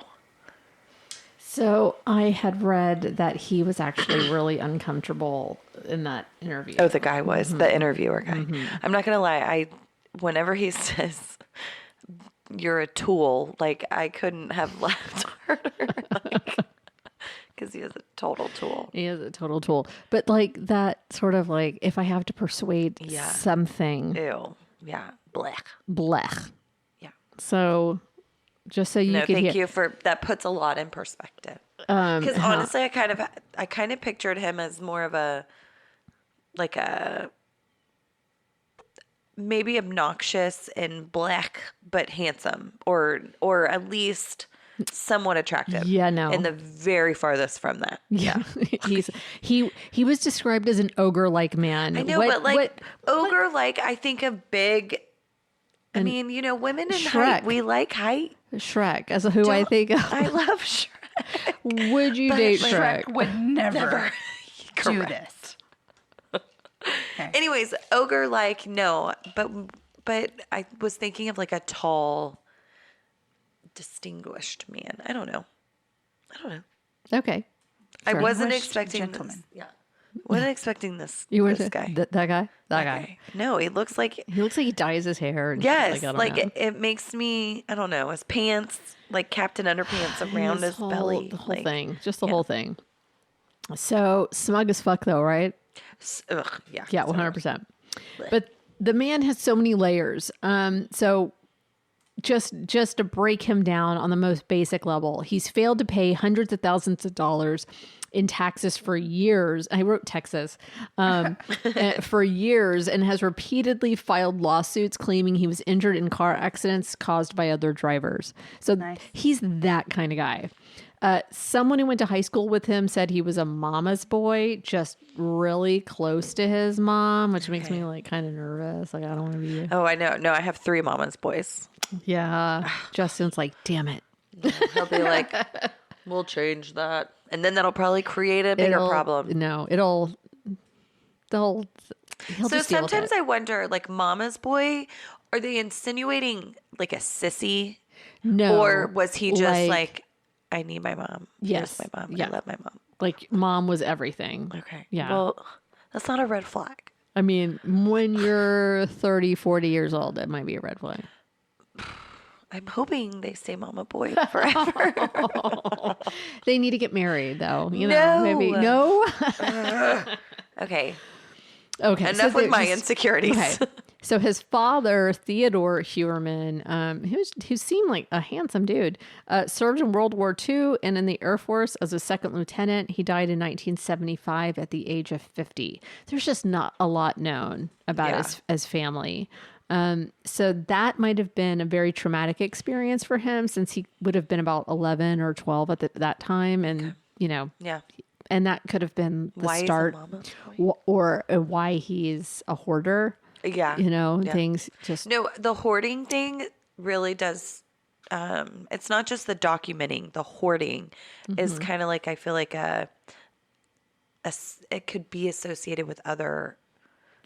So I had read that he was actually really uncomfortable in that interview. Oh, the guy was the interviewer guy. I'm not gonna lie. Whenever he says you're a tool, like I couldn't have laughed harder, because he is a total tool. He is a total tool. But like that sort of like, if I have to persuade something. Ew. Yeah. Blech. Yeah. So just so you can thank you for that. Puts a lot in perspective. Because honestly, I kind of pictured him as more of a maybe obnoxious and black but handsome, or at least somewhat attractive. Yeah, no. And the very farthest from that. Yeah. he was described as an ogre-like man. I know, ogre-like, I think of big. I mean, women in height, we like height. Shrek, as who I think of. I love Shrek. Would you date Shrek? Shrek would never do Correct. this. Okay. Anyways, ogre like no, but I was thinking of like a tall, distinguished man. I don't know. Okay. I Sure. wasn't Distinguished expecting gentleman. this. Yeah. Wasn't expecting this. You were this guy. that guy? That That guy. No, he looks like He looks like he dyes his hair. And shit. yes, I don't like know. it makes me. I don't know. His pants, like Captain Underpants, around his belly. The whole like, thing. Just the whole thing. So smug as fuck, though, right? Ugh, yeah. Yeah, 100%. But the man has so many layers. So just to break him down on the most basic level, he's failed to pay hundreds of thousands of dollars in taxes for years. I wrote Texas for years, and has repeatedly filed lawsuits claiming he was injured in car accidents caused by other drivers. So he's that kind of guy. Someone who went to high school with him said he was a mama's boy, just really close to his mom, which makes me like kind of nervous. Like, I don't want to be. Oh, I know. No, I have 3 mama's boys. Yeah. Justin's like, damn it. He'll be like, we'll change that. And then that'll probably create a bigger problem. No, he'll So just deal with sometimes it. I wonder, like, mama's boy, are they insinuating like a sissy? No. Or was he just like I need my mom. Yes. Here's my mom. Yeah. I love my mom. Like, mom was everything. Okay. Yeah. Well, that's not a red flag. I mean, when you're 30, 40 years old, that might be a red flag. I'm hoping they stay mama boy forever. They need to get married, though. You know, No. maybe. No? Okay. Okay. Enough with they're my insecurities. Okay. So his father, Theodore Huermann, who seemed like a handsome dude, served in World War II and in the Air Force as a second lieutenant. He died in 1975 at the age of 50. There's just not a lot known about his family. So that might have been a very traumatic experience for him, since he would have been about 11 or 12 at that time. And, you know, Yeah. and that could have been the Why start is a mama's boy? or why he's a hoarder. Yeah. You know, Yeah. things just. No, the hoarding thing really does. It's not just the documenting. The hoarding is kind of like, I feel like it could be associated with other.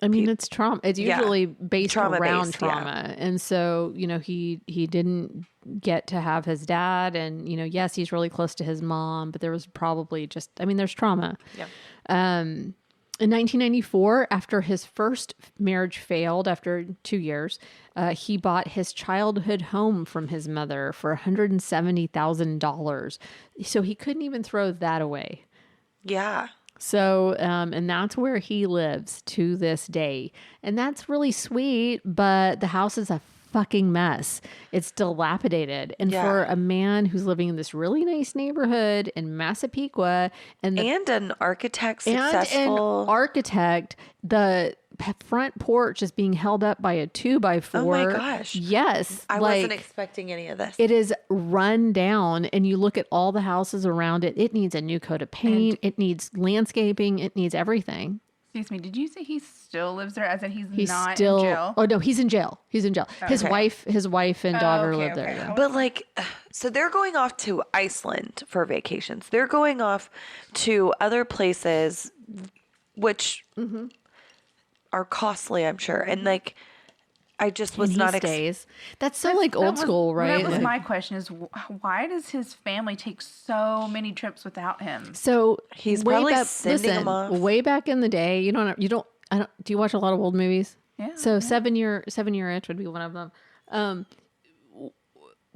I mean, it's trauma. It's usually based around Trauma-based, trauma. And so, you know, he didn't get to have his dad. And, you know, yes, he's really close to his mom, but there was probably just, I mean, there's trauma. Yeah. In 1994, after his first marriage failed after 2 years, he bought his childhood home from his mother for $170,000. So he couldn't even throw that away. Yeah. So, and that's where he lives to this day. And that's really sweet, but the house is a fucking mess. It's dilapidated. And for a man who's living in this really nice neighborhood in Massapequa and an architect and successful. an architect, the front porch is being held up by a 2x4. Oh my gosh. Yes. I wasn't expecting any of this. It is run down, and you look at all the houses around it. It needs a new coat of paint. It needs landscaping. It needs everything. Excuse me. Did you say he still lives there? As in He's not still. in jail? Oh no, he's in jail. He's in jail. His Okay. wife and daughter okay, live okay. there. Yeah. But like, so they're going off to Iceland for vacations. They're going off to other places, which are costly, I'm sure. And like, I just was And not. he stays. That's so like old school, right? That was my question: is why does his family take so many trips without him? So He's way probably back, sending them off. Way back in the day, I don't. Do you watch a lot of old movies? Yeah, So yeah. 7 Year Itch would be one of them.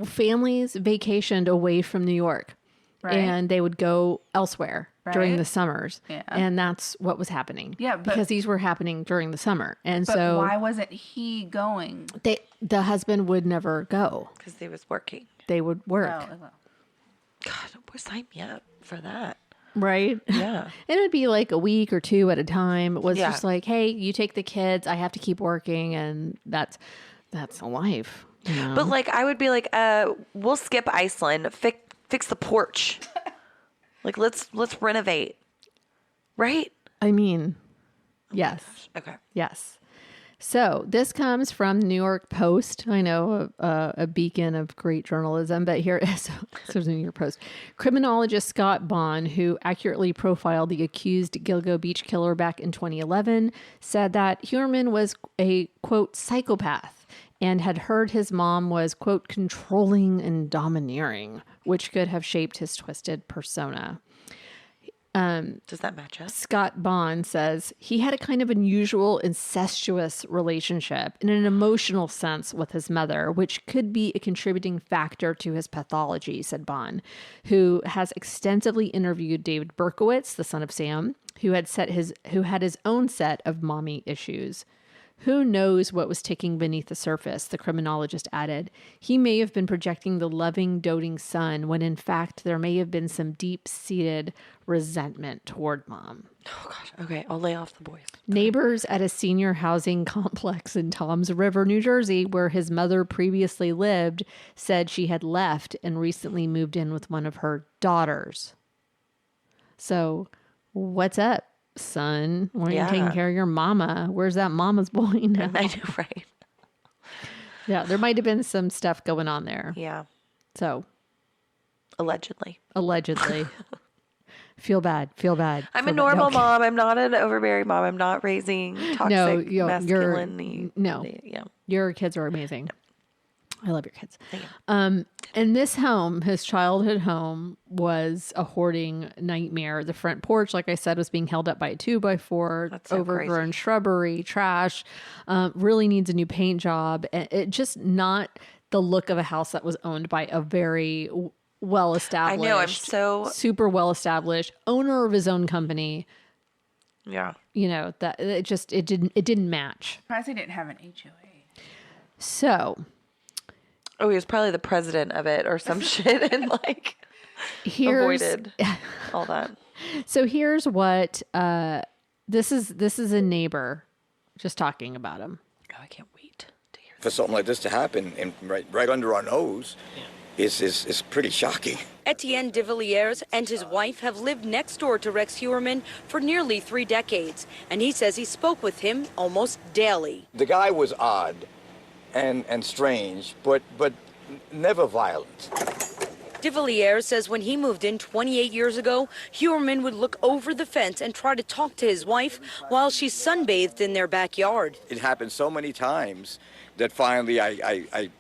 Families vacationed away from New York, Right. and they would go elsewhere during Right. the summers. Yeah. And that's what was happening. Yeah, but- because these were happening during the summer, and But so why wasn't he going? the husband would never go. Because they was working. They would work. Oh, God, sign me up for that. Right? Yeah. And it'd be like a week or two at a time. It was Yeah. just like, hey, you take the kids, I have to keep working, and that's a life. You know? But like, I would be like, we'll skip Iceland. Fix the porch. Like, let's renovate. Right? I mean, yes. Okay. Yes. So this comes from New York Post. I know, a beacon of great journalism, but here so the New York Post. Criminologist Scott Bond, who accurately profiled the accused Gilgo Beach killer back in 2011, said that Huermann was a, quote, psychopath and had heard his mom was, quote, controlling and domineering, which could have shaped his twisted persona. Does that match up? Scott Bond says he had a kind of unusual incestuous relationship in an emotional sense with his mother, which could be a contributing factor to his pathology, said Bond, who has extensively interviewed David Berkowitz, the son of Sam, who had his own set of mommy issues. Who knows what was ticking beneath the surface, the criminologist added. He may have been projecting the loving, doting son when in fact there may have been some deep-seated resentment toward mom. Oh, gosh. Okay, I'll lay off the boys. Neighbors at a senior housing complex in Toms River, New Jersey, where his mother previously lived, said she had left and recently moved in with one of her daughters. So, what's up, son? Why are you taking care of your mama? Where's that mama's boy now? I know, right? Yeah, there might have been some stuff going on there. Yeah. So, Allegedly. Feel bad. I'm a normal mom. I'm not an overbearing mom. I'm not raising toxic masculinity. Your kids are amazing. I love your kids. And this home, his childhood home, was a hoarding nightmare. The front porch, like I said, was being held up by a 2x4, That's so overgrown crazy. shrubbery, trash, really needs a new paint job. And it just not the look of a house that was owned by a very well-established, I know, I'm so... super well-established owner of his own company. Yeah. You know, that it didn't match. Surprised he didn't have an HOA. So... Oh, he was probably the president of it or some shit and like avoided all that. So here's what this is a neighbor just talking about him. Oh, I can't wait to hear For something like this to happen and right under our nose is pretty shocking. Etienne de Villiers and his wife have lived next door to Rex Huermann for nearly 3 decades, and he says he spoke with him almost daily. The guy was odd and strange, but never violent. De Villiers says when he moved in 28 years ago, Huermann would look over the fence and try to talk to his wife while she sunbathed in their backyard. It happened so many times that finally I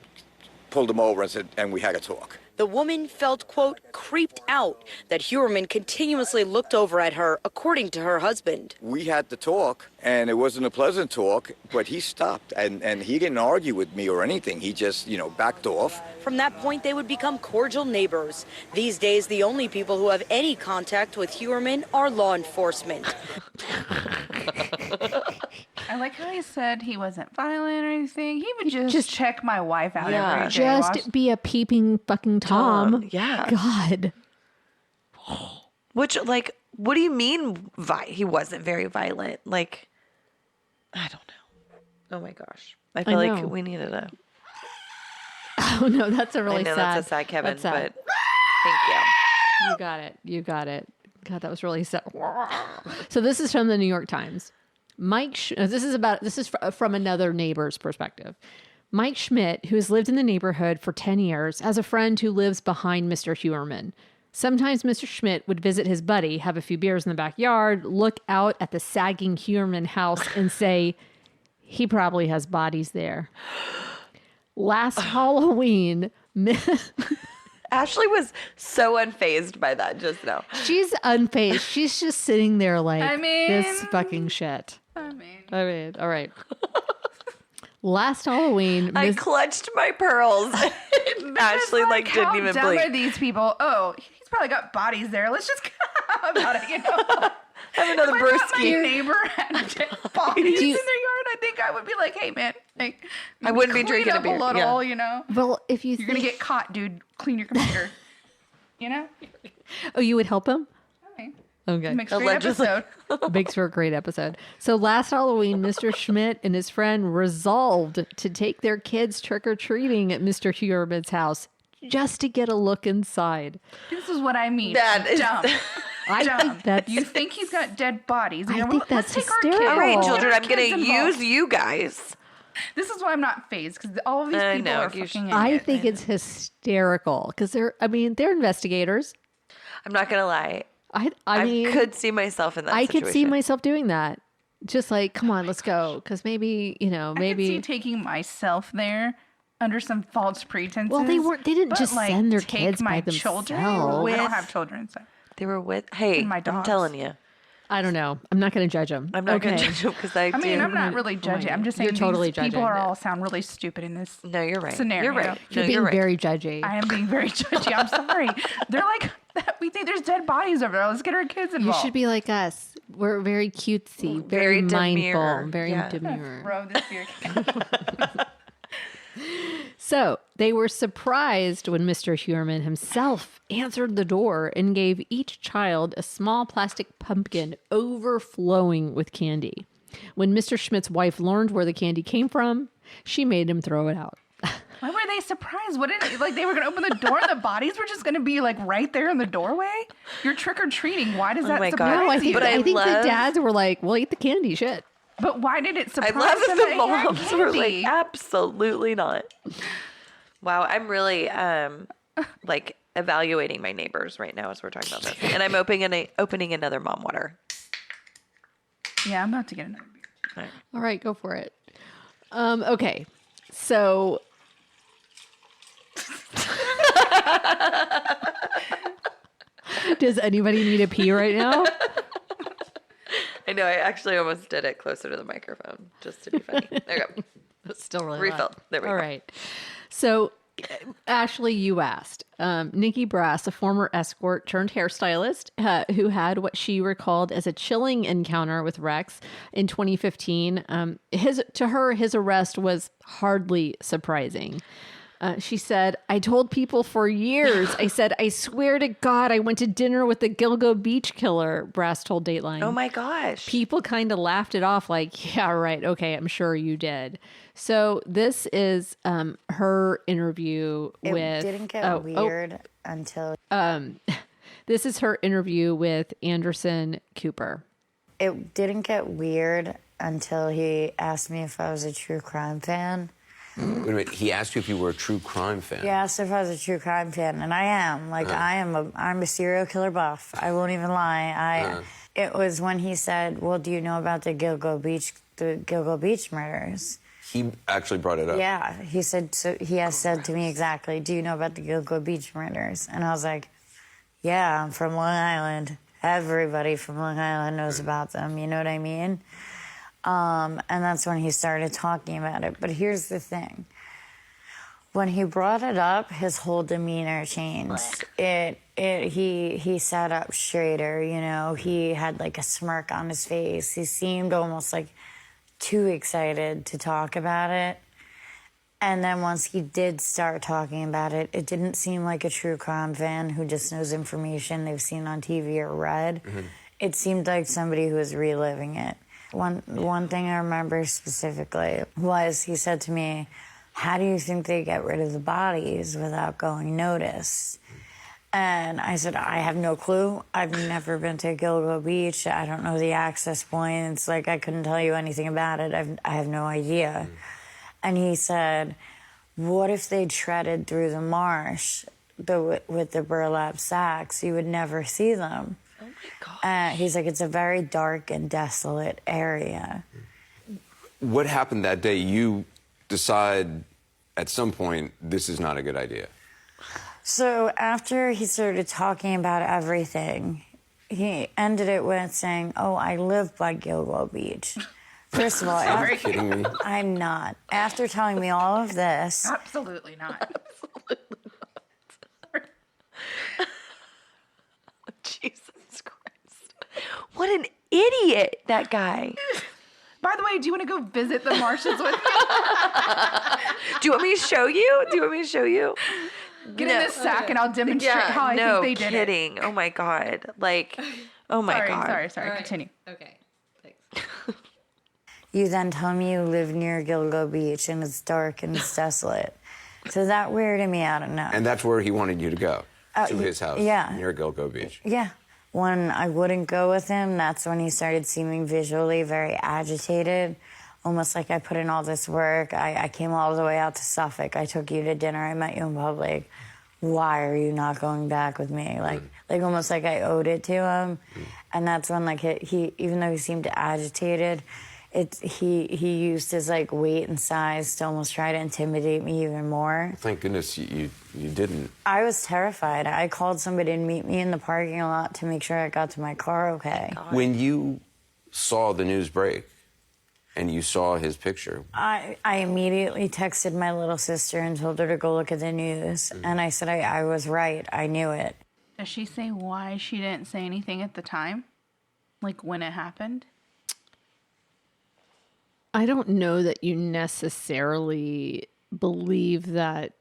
pulled him over and said, and we had a talk. The woman felt, quote, creeped out that Huermann continuously looked over at her, according to her husband. We had to talk, and it wasn't a pleasant talk, but he stopped, and he didn't argue with me or anything. He just, backed off. From that point, they would become cordial neighbors. These days, the only people who have any contact with Huermann are law enforcement. I like how he said he wasn't violent or anything. He would just check my wife out every day. Just be a peeping fucking Tom. Yeah. God. Which, like, what do you mean he wasn't very violent? Like, I don't know. Oh my gosh. I feel like we needed a... Oh no, that's a really I know sad. that's a sad Kevin, That's sad. but thank you. You got it. God, that was really sad. So this is from the New York Times. This is from another neighbor's perspective. Mike Schmidt, who has lived in the neighborhood for 10 years, has a friend who lives behind Mr. Huermann. Sometimes Mr. Schmidt would visit his buddy, have a few beers in the backyard, look out at the sagging Huermann house and say, he probably has bodies there. Last Halloween, Ashley was so unfazed by that just now. she's unfazed. She's just sitting there like, I mean- this fucking shit. I mean, All right. Last Halloween, I clutched my pearls. Ashley like how didn't even dumb are blink. these people? Oh, he's probably got bodies there. Let's just about it, Have another If I thought my brewski. neighbor had dead bodies in their yard, I think I would be like, hey man, like, I wouldn't be clean drinking a up beer, a little, yeah. you know. well, if You're gonna get caught, dude. Clean your computer. You know. oh, you would help him? Okay. Okay. Makes a great Allegedly. episode. Makes for a great episode. So last Halloween, Mr. Schmidt and his friend resolved to take their kids trick-or-treating at Mr. Huermann's house just to get a look inside. This is what I mean. That is dumb. I think that's. You think he's got dead bodies? And I you're, think let's that's take our kids. hysterical. All right, Oh. children, I'm Get our going to kids use involved. you guys. This is why I'm not phased, because all of these I people know, are you fucking I idiots. think it's hysterical because they're investigators. I'm not going to lie. I mean, could see myself in that I situation. could see myself doing that. Just like, come on, let's go. Because maybe, I could see taking myself there under some false pretenses. Well, they didn't but, just like, send their take kids my by themselves. children. I With- don't have children, so. They were with, hey, And my I'm dogs. telling you. I don't know. I'm not going to judge them. I'm not going to judge them because I mean, do. I'm not really judging. I'm just saying You're totally these people judging. are all sound really stupid in this No, you're right. scenario. You're right. You're No, being you're right. very judgy. I am being very judgy. I'm sorry. They're like, we think there's dead bodies over there. Let's get our kids You involved. should be like us. We're very cutesy, Very very mindful, demure. very Yeah. demure. Bro, this beer. So they were surprised when Mr. Huermann himself answered the door and gave each child a small plastic pumpkin overflowing with candy. When Mr. Schmidt's wife learned where the candy came from, she made him throw it out. Why were they surprised? What did like they were gonna open the door and the bodies were just gonna be like right there in the doorway? You're trick or treating. Why does that my God. surprise No, I you? think, But I I think the love- dads were like, we'll eat the candy, shit. But why did it I surprise love them that they the had moms were like, candy? absolutely not. Wow, I'm really like evaluating my neighbors right now as we're talking about this, and I'm opening another mom water. Yeah, I'm about to get another beer. All right, go for it. Okay, so does anybody need a pee right now? I know. I actually almost did it closer to the microphone just to be funny. There you go. It's still really Refilled. loud. There we All go. right. So, Ashley, you asked. Nikki Brass, a former escort turned hairstylist who had what she recalled as a chilling encounter with Rex in 2015. To her, his arrest was hardly surprising. She said, I told people for years, I said, I swear to God, I went to dinner with the Gilgo beach killer, Brass told Dateline. Oh my gosh. People kind of laughed it off like, yeah, right. Okay, I'm sure you did. So this is her interview It with... didn't get weird until... This is her interview with Anderson Cooper. It didn't get weird until he asked me if I was a true crime fan. Wait a minute, he asked you if you were a true crime fan. He asked if I was a true crime fan, and I am. I'm a serial killer buff. I won't even lie. It was when he said, well, do you know about the Gilgo Beach murders? He actually brought it up. Yeah, he said. So he has said to me exactly, do you know about the Gilgo Beach murders? And I was like, yeah, I'm from Long Island. Everybody from Long Island knows about them. You know what I mean? And that's when he started talking about it. But here's the thing. When he brought it up, his whole demeanor changed. He sat up straighter, you know. He had like a smirk on his face. He seemed almost like too excited to talk about it. And then once he did start talking about it, it didn't seem like a true crime fan who just knows information they've seen on TV or read. Mm-hmm. It seemed like somebody who was reliving it. One thing I remember specifically was he said to me, how do you think they get rid of the bodies without going noticed? And I said, I have no clue. I've never been to Gilgo Beach. I don't know the access points. Like, I couldn't tell you anything about it. I have no idea. And he said, what if they treaded through the marsh with the burlap sacks? You would never see them. Oh my God. He's like, it's a very dark and desolate area. What happened that day? You decide at some point this is not a good idea. So after he started talking about everything, he ended it with saying, oh, I live by Gilgo Beach. First of all, Are you kidding me? I'm not. After telling me all of this, Absolutely not. Jesus Christ. What an idiot, that guy. By the way, do you want to go visit the marshes with me? Do you want me to show you? Get in this sack and I'll demonstrate how I no think they did it. kidding. Oh my God. Like, oh my God. Sorry. Continue. Okay, thanks. you then tell me you live near Gilgo Beach and it's dark and it's desolate. So that weirded me out enough. And that's where he wanted you to go, to his house yeah. near Gilgo Beach. Yeah. when I wouldn't go with him, that's when he started seeming visually very agitated. Almost like I put in all this work. I came all the way out to Suffolk. I took you to dinner. I met you in public. Why are you not going back with me? Like almost like I owed it to him. And that's when like he even though he seemed agitated, he used his like weight and size to almost try to intimidate me even more. Thank goodness you didn't. I was terrified. I called somebody to meet me in the parking lot to make sure I got to my car okay. When you saw the news break and you saw his picture, I immediately texted my little sister and told her to go look at the news. And I said I was right. I knew it. Does she say why she didn't say anything at the time? Like when it happened? I don't know that you necessarily believe that.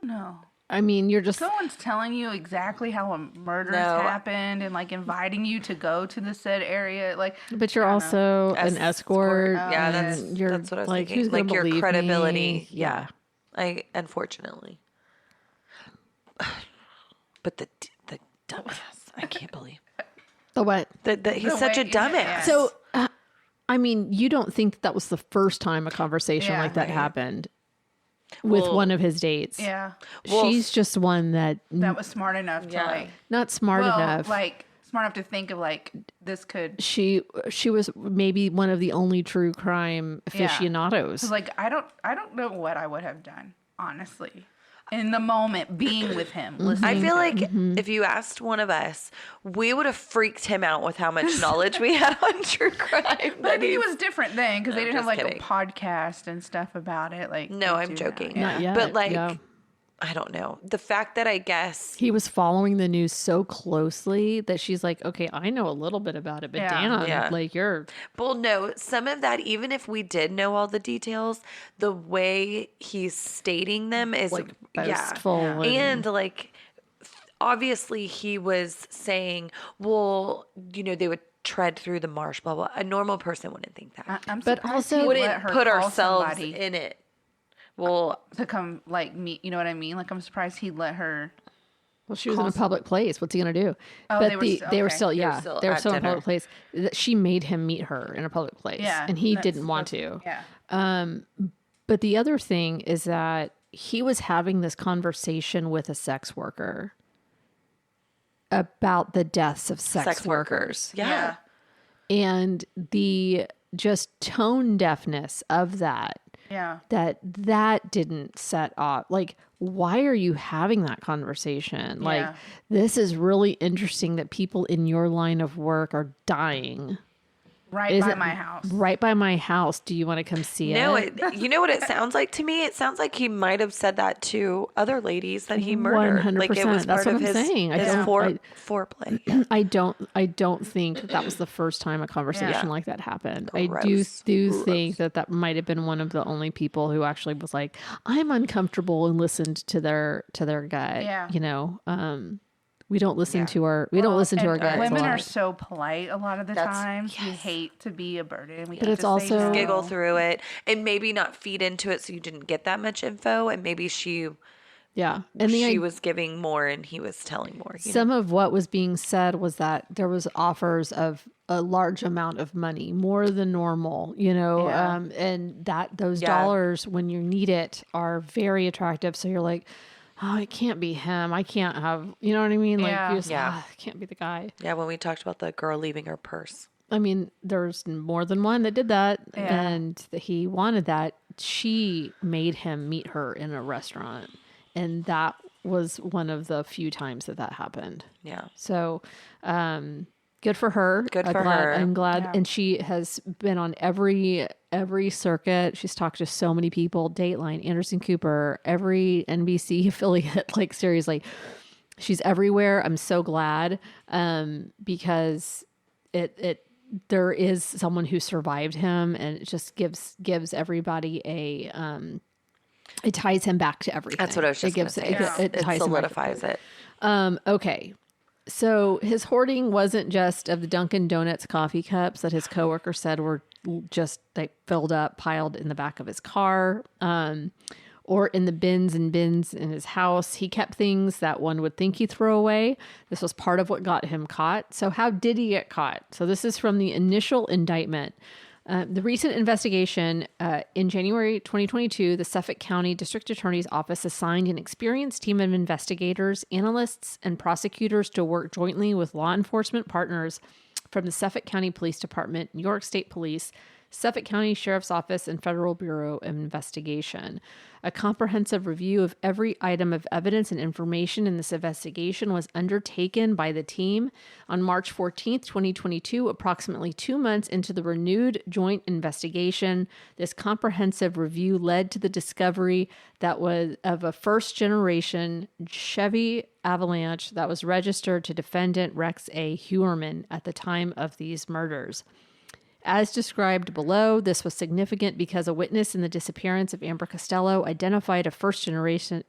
No. I mean, you're just. Someone's telling you exactly how a murder has happened and like inviting you to go to the said area. Like, but you're also an escort. Yeah, that's what I was like, thinking. who's gonna Like your believe credibility. me? Yeah. Like, unfortunately. But the dumbass, I can't believe. The what? He's such a dumbass. So, I mean, you don't think that was the first time a conversation like that happened with one of his dates? Yeah. She's just one that was smart enough to like. Not smart enough. Like smart enough to think of like this could. She was maybe one of the only true crime aficionados. 'Cause, like I don't know what I would have done, honestly. In the moment, being with him, listening. I feel to like him. if you asked one of us, we would have freaked him out with how much knowledge we had on true crime. But I think it was different then because they I'm didn't have like just a podcast and stuff about it. Like, No, they I'm do joking. now. Not yet. But like, yeah. I don't know. The fact that I guess He was following the news so closely that she's like, okay, I know a little bit about it, but damn, like you're. Well, no, some of that, even if we did know all the details, the way he's stating them is Like boastful and like obviously he was saying, well, you know, they would tread through the marsh, blah blah. A normal person wouldn't think that. I'm But surprised also he wouldn't let her put call ourselves somebody in it. Well, to come like meet. You know what I mean? Like I'm surprised he let her. Well, she was in a public place. What's he gonna do? Oh, but they were they still- were okay. still, They were yeah, still they were at still in a dinner. public place. She made him meet her in a public place, Yeah, and he that's- didn't want to. Yeah. But the other thing is that he was having this conversation with a sex worker about the deaths of sex workers. Yeah. And the just tone deafness of that. Yeah. That didn't set off. Like, why are you having that conversation? Like, Yeah. this is really interesting that people in your line of work are dying. Right by my house. Right by my house. Do you want to come see No, it? you know what it sounds like to me? It sounds like he might have said that to other ladies that he murdered. 100%. Like it was That's part what of I'm his, saying. his foreplay. I don't think that was the first time a conversation Yeah. like that happened. Gross. I do think that might have been one of the only people who actually was like, I'm uncomfortable, and listened to their gut. Yeah. You know, we don't listen to our guts. a Women lot. are so polite a lot of the times. We hate to be a burden. We But hate it's to say also- no. Giggle through it and maybe not feed into it so you didn't get that much info. And maybe she And she was giving more and he was telling more. You know? some of what was being said was that there was offers of a large amount of money, more than normal, you know, Yeah. and that those dollars when you need it are very attractive. So you're like, oh, it can't be him. I can't have, you know what I mean? Like, Yeah. you just, Yeah. it can't be the guy. Yeah, when we talked about the girl leaving her purse. I mean, there's more than one that did that, Yeah. and he wanted that. She made him meet her in a restaurant, and that was one of the few times that happened. Yeah. So, good for her. Good for her. I'm glad, Yeah. and she has been on every circuit. She's talked to so many people. Dateline, Anderson Cooper, every NBC affiliate. Like, seriously, she's everywhere. I'm so glad, because there is someone who survived him, and it just gives everybody it ties him back to everything. That's what I was just going to say. It ties him back to solidifies it. Okay. So his hoarding wasn't just of the Dunkin' Donuts coffee cups that his coworker said were just like filled up, piled in the back of his car, or in the bins and bins in his house. He kept things that one would think he'd throw away. This was part of what got him caught. So how did he get caught? So this is from the initial indictment. The recent investigation in January 2022, the Suffolk County District Attorney's Office assigned an experienced team of investigators, analysts, and prosecutors to work jointly with law enforcement partners from the Suffolk County Police Department, New York State Police, Suffolk County Sheriff's Office, and Federal Bureau of Investigation. A comprehensive review of every item of evidence and information in this investigation was undertaken by the team on March 14th, 2022, approximately 2 months into the renewed joint investigation. This comprehensive review led to the discovery that was of a first-generation Chevy Avalanche that was registered to defendant Rex A. Huermann at the time of these murders. As described below, this was significant because a witness in the disappearance of Amber Costello identified a first-generation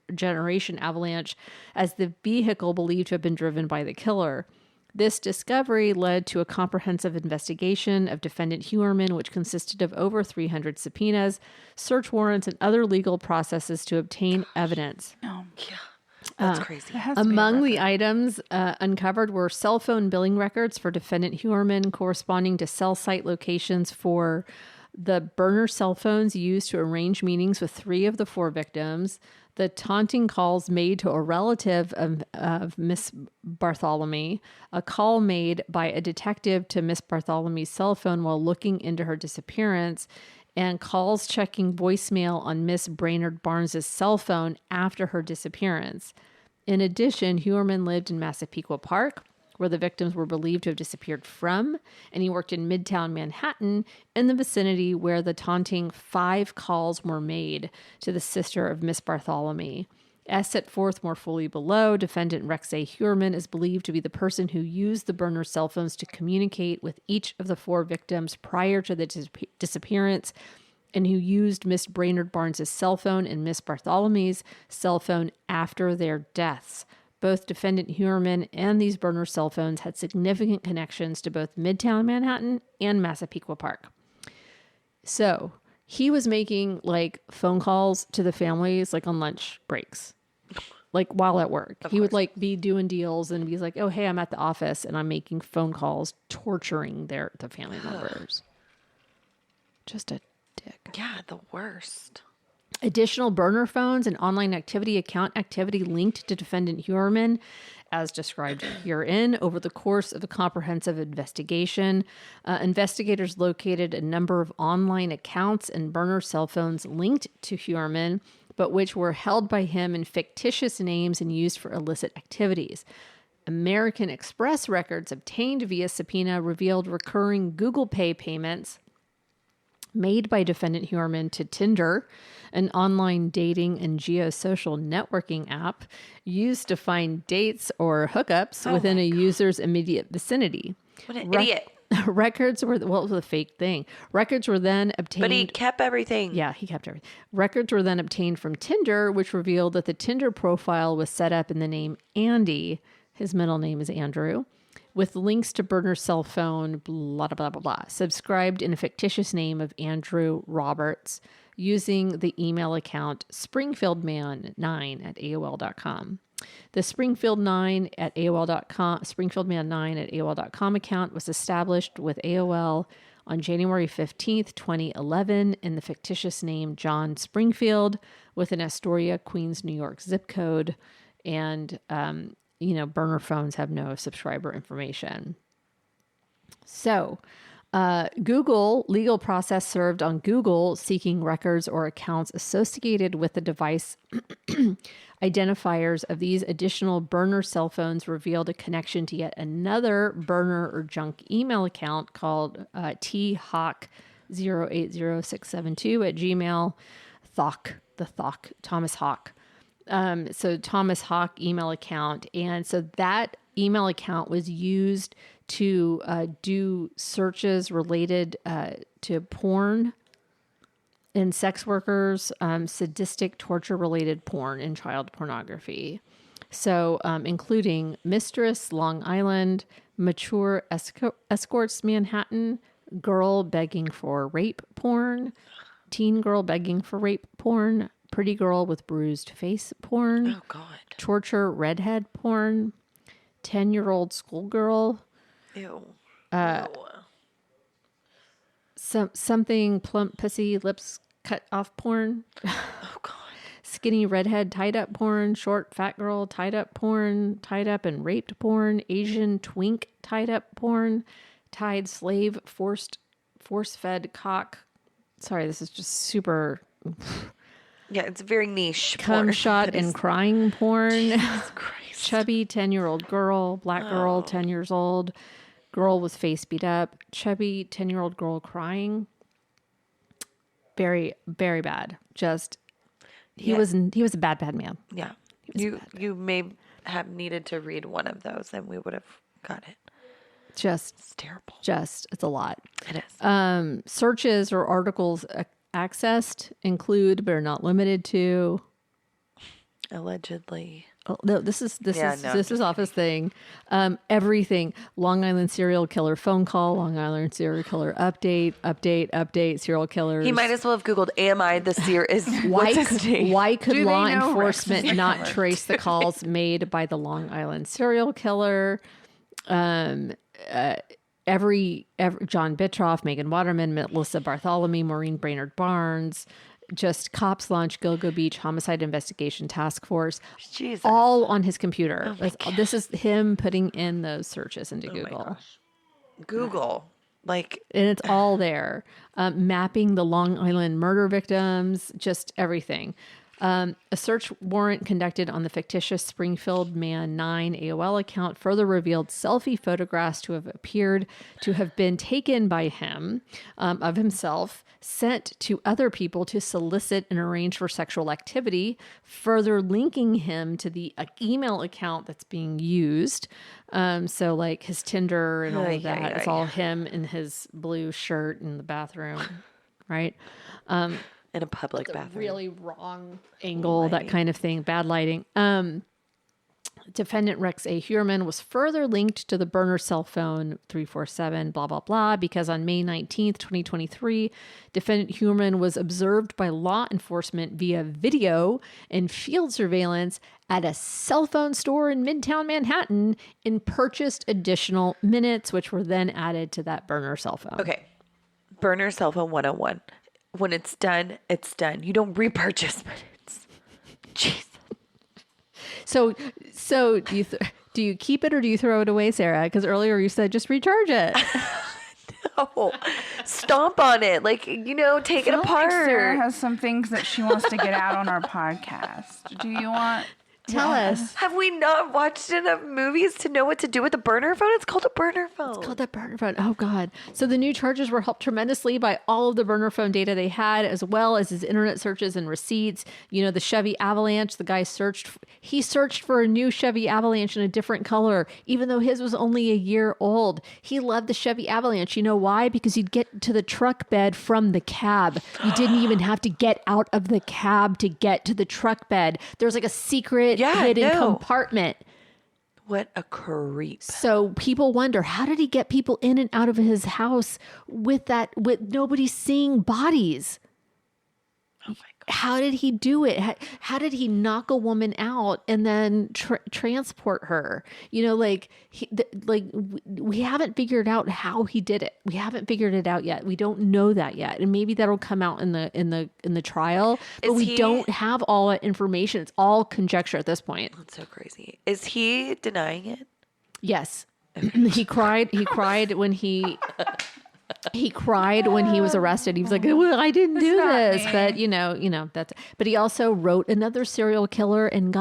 Avalanche as the vehicle believed to have been driven by the killer. This discovery led to a comprehensive investigation of defendant Huermann, which consisted of over 300 subpoenas, search warrants, and other legal processes to obtain evidence. Yeah. That's crazy. Among the items uncovered were cell phone billing records for defendant Huermann corresponding to cell site locations for the burner cell phones used to arrange meetings with 3 of the 4 victims, the taunting calls made to a relative of Miss Bartholomew, a call made by a detective to Miss Bartholomew's cell phone while looking into her disappearance, and calls checking voicemail on Miss Brainerd Barnes' cell phone after her disappearance. In addition, Huermann lived in Massapequa Park, where the victims were believed to have disappeared from, and he worked in Midtown Manhattan, in the vicinity where the taunting 5 calls were made to the sister of Miss Bartholomew. As set forth more fully below, defendant Rex A. Huermann is believed to be the person who used the burner cell phones to communicate with each of the 4 victims prior to the disappearance, and who used Miss Brainerd Barnes' cell phone and Miss Bartholomew's cell phone after their deaths. Both defendant Huermann and these burner cell phones had significant connections to both Midtown Manhattan and Massapequa Park. So he was making like phone calls to the families like on lunch breaks. Like while at work, he would like be doing deals and be like, "Oh, hey, I'm at the office and I'm making phone calls, torturing the family members." Just a dick. Yeah, the worst. Additional burner phones and online account activity linked to defendant Huermann, as described herein, over the course of a comprehensive investigation. Investigators located a number of online accounts and burner cell phones linked to Huermann, but which were held by him in fictitious names and used for illicit activities. American Express records obtained via subpoena revealed recurring Google Pay payments made by defendant Huermann to Tinder, an online dating and geosocial networking app used to find dates or hookups within a user's immediate vicinity. What an idiot. Records were, well, it was a fake thing. Records were then obtained. But he kept everything. Yeah, he kept everything. Records were then obtained from Tinder, which revealed that the Tinder profile was set up in the name Andy. His middle name is Andrew, with links to burner cell phone, blah, blah, blah, blah, blah, subscribed in a fictitious name of Andrew Roberts, using the email account springfieldman9@aol.com. The Springfield9 at AOL.com, Springfieldman9 at AOL.com account was established with AOL on January 15th, 2011 in the fictitious name John Springfield with an Astoria, Queens, New York zip code. And, burner phones have no subscriber information. So, Google legal process served on Google seeking records or accounts associated with the device. Identifiers of these additional burner cell phones revealed a connection to yet another burner or junk email account called thawk080672 at Gmail. Thomas Hawk. So Thomas Hawk email account. And so that email account was used to do searches related to porn and sex workers, sadistic torture-related porn and child pornography. So including Mistress, Long Island, Mature Escorts, Manhattan, Girl Begging for Rape Porn, Teen Girl Begging for Rape Porn, pretty girl with bruised face porn. Oh, God. Torture redhead porn. 10-year-old schoolgirl. Ew. Something plump pussy lips cut off porn. Oh, God. Skinny redhead tied up porn. Short fat girl tied up porn. Tied up and raped porn. Asian twink tied up porn. Tied slave force fed cock. Sorry, this is just super. Yeah, it's very niche. Cum porn. shot and crying porn. Jesus Christ. Chubby 10-year-old girl. Black girl 10 years old. Girl with face beat up. Chubby 10-year-old girl crying. Very, very bad. Just he was a bad man. Yeah. You may have needed to read one of those and we would have got it. It's terrible. It's a lot. It is. Searches or articles accessed include, but are not limited to. Allegedly. Oh, no, this is Office thing. Everything. Long Island serial killer phone call. Long Island serial killer update. Serial killers. He might as well have Googled, "Am I the Why could Do law they know enforcement Rex not Huermann? trace the calls made by the Long Island serial killer? Every John Bittroff, Megan Waterman, Melissa Bartholomew, Maureen Brainerd Barnes, just cops launch Gilgo Beach Homicide Investigation Task Force, Jesus. all on his computer. This is him putting in those searches into Google. Google. Like, And it's all there. Mapping the Long Island murder victims, just everything. A search warrant conducted on the fictitious Springfield Man 9 AOL account further revealed selfie photographs to have appeared to have been taken by him of himself, sent to other people to solicit and arrange for sexual activity, further linking him to the email account that's being used. So like his Tinder and all of that, it's all him in his blue shirt in the bathroom, right? in a public bathroom. Really wrong angle, that kind of thing, bad lighting. Defendant Rex A. Huermann was further linked to the burner cell phone 347, blah, blah, blah, because on May 19th, 2023, defendant Huermann was observed by law enforcement via video and field surveillance at a cell phone store in Midtown Manhattan and purchased additional minutes, which were then added to that burner cell phone. Okay. Burner cell phone 101. When it's done, it's done. You don't repurchase minutes. Jeez. So do you keep it or do you throw it away, Sarah? Because earlier you said just recharge it. No, stomp on it. Like, take it apart. Like Sarah has some things that she wants to get out on our podcast. Do you want? Tell us. Have we not watched enough movies to know what to do with a burner phone? It's called a burner phone. It's called a burner phone. Oh, God. So the new charges were helped tremendously by all of the burner phone data they had, as well as his internet searches and receipts. The Chevy Avalanche, the guy searched for a new Chevy Avalanche in a different color, even though his was only a year old. He loved the Chevy Avalanche. You know why? Because you'd get to the truck bed from the cab. You didn't even have to get out of the cab to get to the truck bed. There's like a secret hidden compartment. What a creep. So people wonder, how did he get people in and out of his house with nobody seeing bodies? Oh my God. How did he do it? How did he knock a woman out and then transport her? We haven't figured out how he did it. We haven't figured it out yet. We don't know that yet, and maybe that'll come out in the trial. But we don't have all that information. It's all conjecture at this point. That's so crazy. Is he denying it? Yes, he cried. He cried when he. He cried when he was arrested. He was like, "Well, I didn't do this," but that's. But he also wrote another serial killer and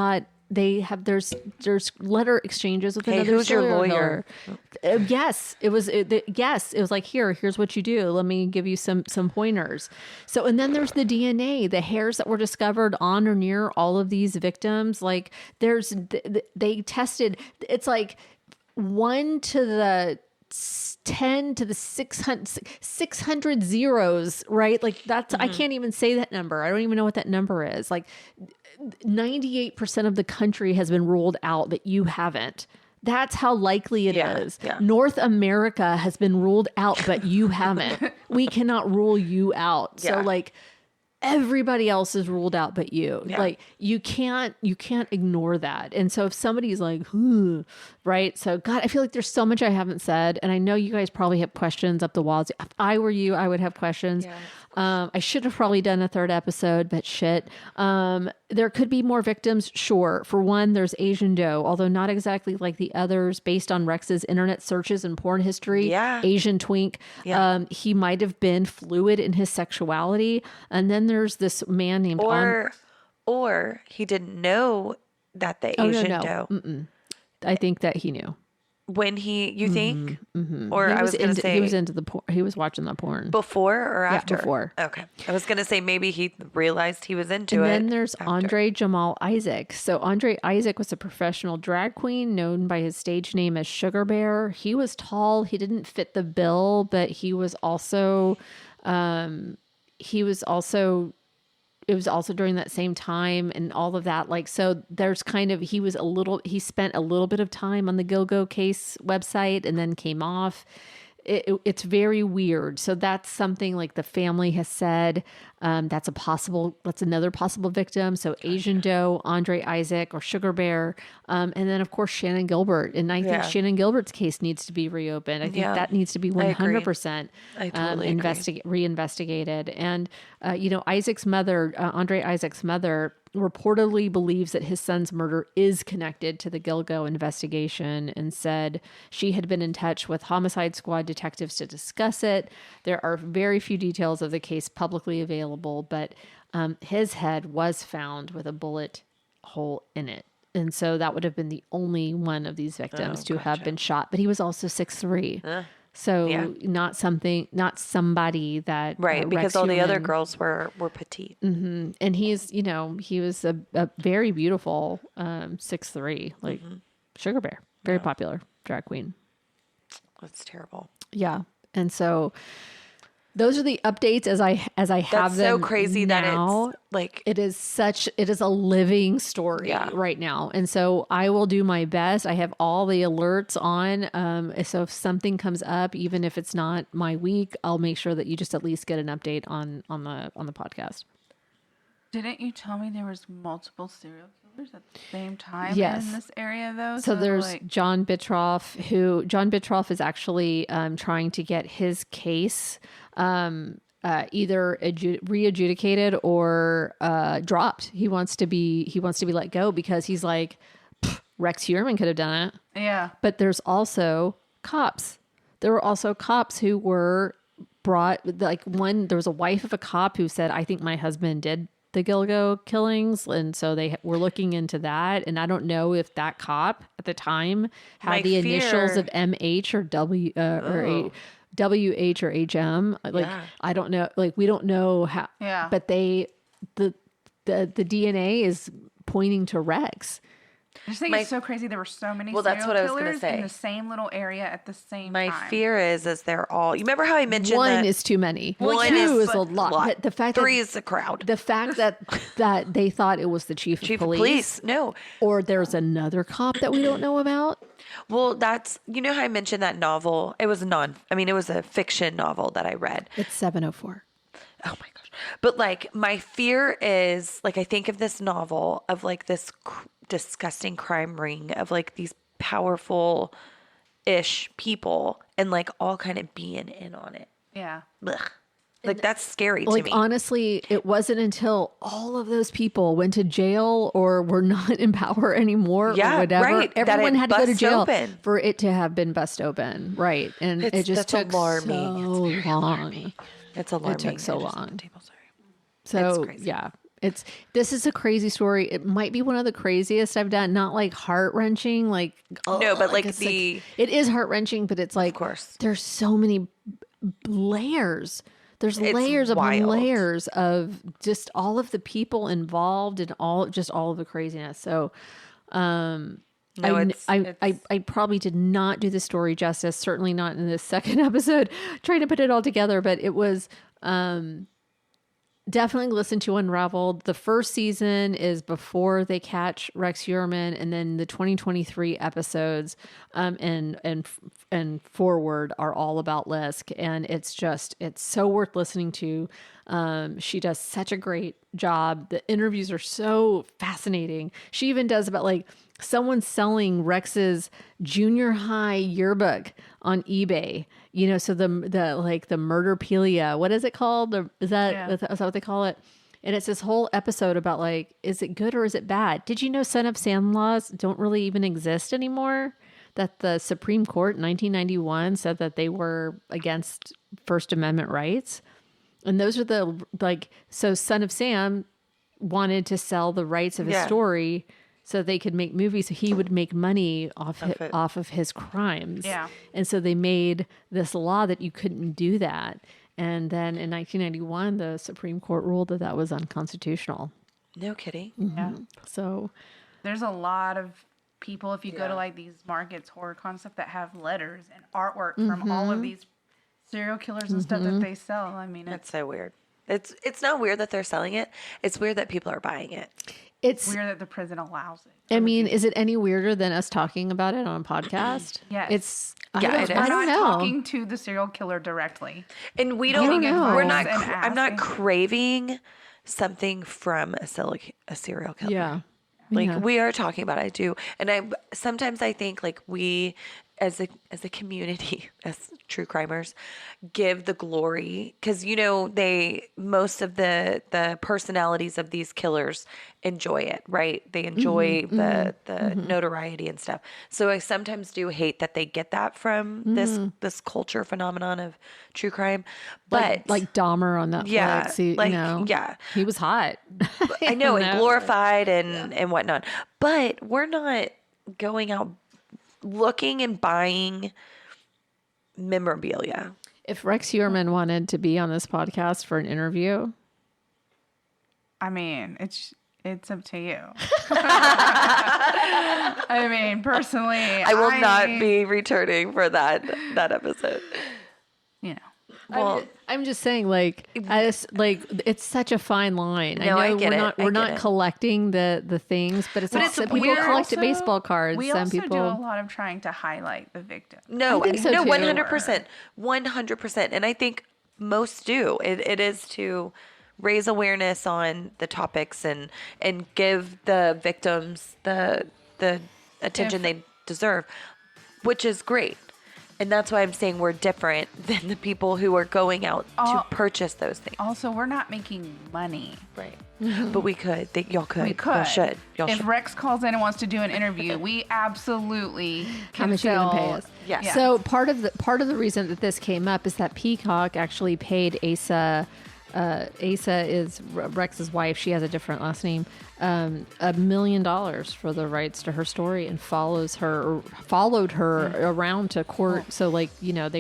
there's letter exchanges with another who's your serial lawyer? killer. Yes, it was. It was like, here's what you do. Let me give you some pointers. So, and then there's the DNA, the hairs that were discovered on or near all of these victims. Like they tested. It's like 1 to the 10 to the 600 zeros, right? Like that's, I can't even say that number. I don't even know what that number is. Like 98% of the country has been ruled out that you haven't. That's how likely it is. Yeah. North America has been ruled out, but you haven't. We cannot rule you out. Yeah. So everybody else is ruled out but you. Yeah. Like you can't ignore that. And so if somebody's like, right? So God, I feel like there's so much I haven't said, and I know you guys probably have questions up the walls. If I were you, I would have questions. Yeah. I should have probably done a third episode, but shit. There could be more victims. Sure. For one, there's Asian Doe, although not exactly like the others based on Rex's internet searches and porn history. Yeah. Asian twink. Yeah. He might have been fluid in his sexuality. And then there's this man named or he didn't know that the Asian Doe. I think that he knew. When you think? Or He I was going to say he was into the porn. He was watching the porn. before or after? Before. Okay. I was going to say maybe he realized he was into And it. then there's after. Andre Jamal Isaac. So Andre Isaac was a professional drag queen known by his stage name as Sugar Bear. He was tall. He didn't fit the bill, but he was also, it was also during that same time and all of that. Like, so there's kind of, he spent a little bit of time on the Gilgo case website and then came off. It's very weird. So that's something like the family has said, that's another possible victim. So Asian Doe, Andre Isaac, or Sugar Bear. And then of course, Shannon Gilbert. And I think Shannon Gilbert's case needs to be reopened. I think that needs to be 100% reinvestigated. And, Isaac's mother, Andre Isaac's mother, reportedly believes that his son's murder is connected to the Gilgo investigation and said she had been in touch with Homicide Squad detectives to discuss it. There are very few details of the case publicly available, but his head was found with a bullet hole in it. And so that would have been the only one of these victims to have been shot. But he was also 6'3". So not somebody that right, because Rex all the other Huermann, girls were petite. and he was a very beautiful 6'3", like Sugar Bear, very popular drag queen. That's terrible. Yeah, and so those are the updates as I have That's them. so crazy now. that it's like it is a living story right now. And so I will do my best. I have all the alerts on. So if something comes up, even if it's not my week, I'll make sure that you just at least get an update on the podcast. Didn't you tell me there was multiple serial killers at the same time Yes. in this area though? So there's John Bittroff is actually trying to get his case either re-adjudicated or dropped. He wants to be let go because he's like, Rex Huermann could have done it. Yeah. But there's also cops. There were also cops who were brought, like there was a wife of a cop who said, I think my husband did the Gilgo killings. And so they were looking into that. And I don't know if that cop at the time had the initials of MH or W WH or HM. Like, I don't know. Like, we don't know how, but the DNA is pointing to Rex. I just think it's so crazy. There were so many that's what I was gonna killers say. in the same little area at the same time. My fear is they're all. You remember how I mentioned one that is too many. One Two is is a lot. But the fact 3 is a crowd. The fact that they thought it was the chief of police. No. Or there's another cop that we don't know about. Well, that's how I mentioned that novel. It was it was a fiction novel that I read. It's 704. Oh my gosh. But like my fear is like I think of this novel of like this disgusting crime ring of like these powerful ish people and like all kind of being in on it. Yeah. Ugh. Like that's scary to me. Honestly, it wasn't until all of those people went to jail or were not in power anymore or whatever. Right. Everyone had to go to jail open. for it to have been bust open. Right. And it just took alarming. so long. It's alarming. It took so long. So it's crazy. This is a crazy story. It might be one of the craziest I've done. Not like heart wrenching, like but like it is heart wrenching, but it's like, of course, there's so many layers. There's layers upon layers of just all of the people involved and all of the craziness. So, I probably did not do the story justice. Certainly not in this second episode, trying to put it all together. But it was, definitely listen to Unraveled. The first season is before they catch Rex Huermann, and then the 2023 episodes and forward are all about LISK, and it's so worth listening to. She does such a great job. The interviews are so fascinating. She even does about like someone selling Rex's junior high yearbook on eBay. You know, so the murderpedia, what is it called? Is that what they call it? And it's this whole episode about like, is it good or is it bad? Did you know Son of Sam laws don't really even exist anymore? That the Supreme Court in 1991 said that they were against First Amendment rights. And those are so Son of Sam wanted to sell the rights of his story so they could make movies. So he would make money off of his crimes. Yeah. And so they made this law that you couldn't do that. And then in 1991, the Supreme Court ruled that that was unconstitutional. No kidding. Mm-hmm. Yeah. So there's a lot of people, if you go to like these markets, horror concept, that have letters and artwork from all of these serial killers and stuff that they sell. I mean, that's so weird. It's not weird that they're selling it. It's weird that people are buying it. It's weird that the prison allows it. I mean, is it any weirder than us talking about it on a podcast? Yes. I don't know. Talking to the serial killer directly. And we don't I'm not craving something from a serial killer. Yeah. Like we are talking about it, I do. And sometimes I think like we as a community, as true crimers, give the glory, because most of the personalities of these killers enjoy it, right? They enjoy the notoriety and stuff. So I sometimes do hate that they get that from this culture phenomenon of true crime. But like Dahmer on Netflix, he was hot. I know, and glorified and whatnot. But we're not going out looking and buying memorabilia. If Rex Huermann wanted to be on this podcast for an interview, I mean, it's up to you. I mean, personally, I will not be returning for that episode. You know. Well, I'm just saying, it's such a fine line. No, I know I get we're not collecting the things, but some people collect baseball cards. We some also people do a lot of trying to highlight the victim. No, I think so too. 100%, and I think most do. It is to raise awareness on the topics and give the victims the attention they deserve, which is great. And that's why I'm saying we're different than the people who are going out to purchase those things. Also, we're not making money. Right. But we could. Y'all could. We could. Y'all should. If Rex calls in and wants to do an interview, we absolutely can How much are you gonna pay us? Yeah. So part of the reason that this came up is that Peacock actually paid Asa. Asa is Rex's wife. She has a different last name. $1 million for the rights to her story, and followed her around to court. So they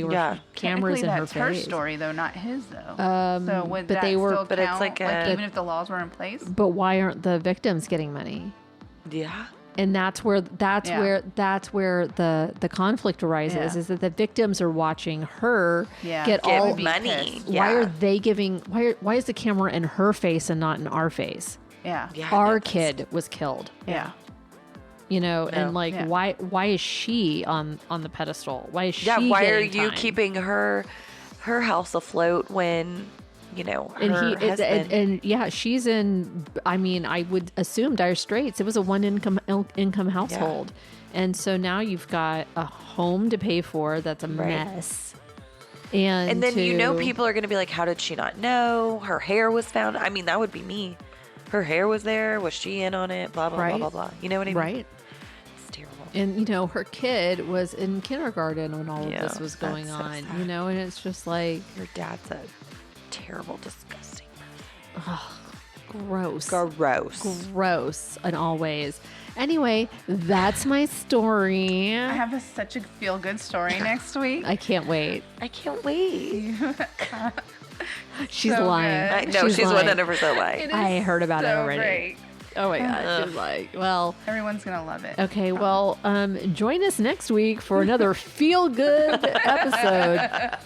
were cameras in her face. That's her story though, not his though. So would that still count? It's like even if the laws were in place. But why aren't the victims getting money? Yeah. And that's where the conflict arises, is that the victims are watching her get all money. Why are they giving? Why is the camera in her face and not in our face? Yeah. Our kid was killed. Yeah. Why is she on the pedestal? Why is she? Yeah. Why are you time? keeping her house afloat when? Her husband. She's in. I mean, I would assume dire straits. It was a one income household, and so now you've got a home to pay for. That's a mess. And then people are going to be like, how did she not know? Her hair was found. I mean, that would be me. Her hair was there. Was she in on it? Blah blah blah blah blah. You know what I mean? Right. It's terrible. And her kid was in kindergarten when all of this was going on. So and it's just like your dad's a terrible, disgusting person. Gross in all ways. Anyway, that's my story. I have such a feel-good story next week. I can't wait. She's so lying. She's 100% lying. I heard about it already. Great. Oh my God. She's like, well, everyone's going to love it. Okay. Well, join us next week for another feel-good episode.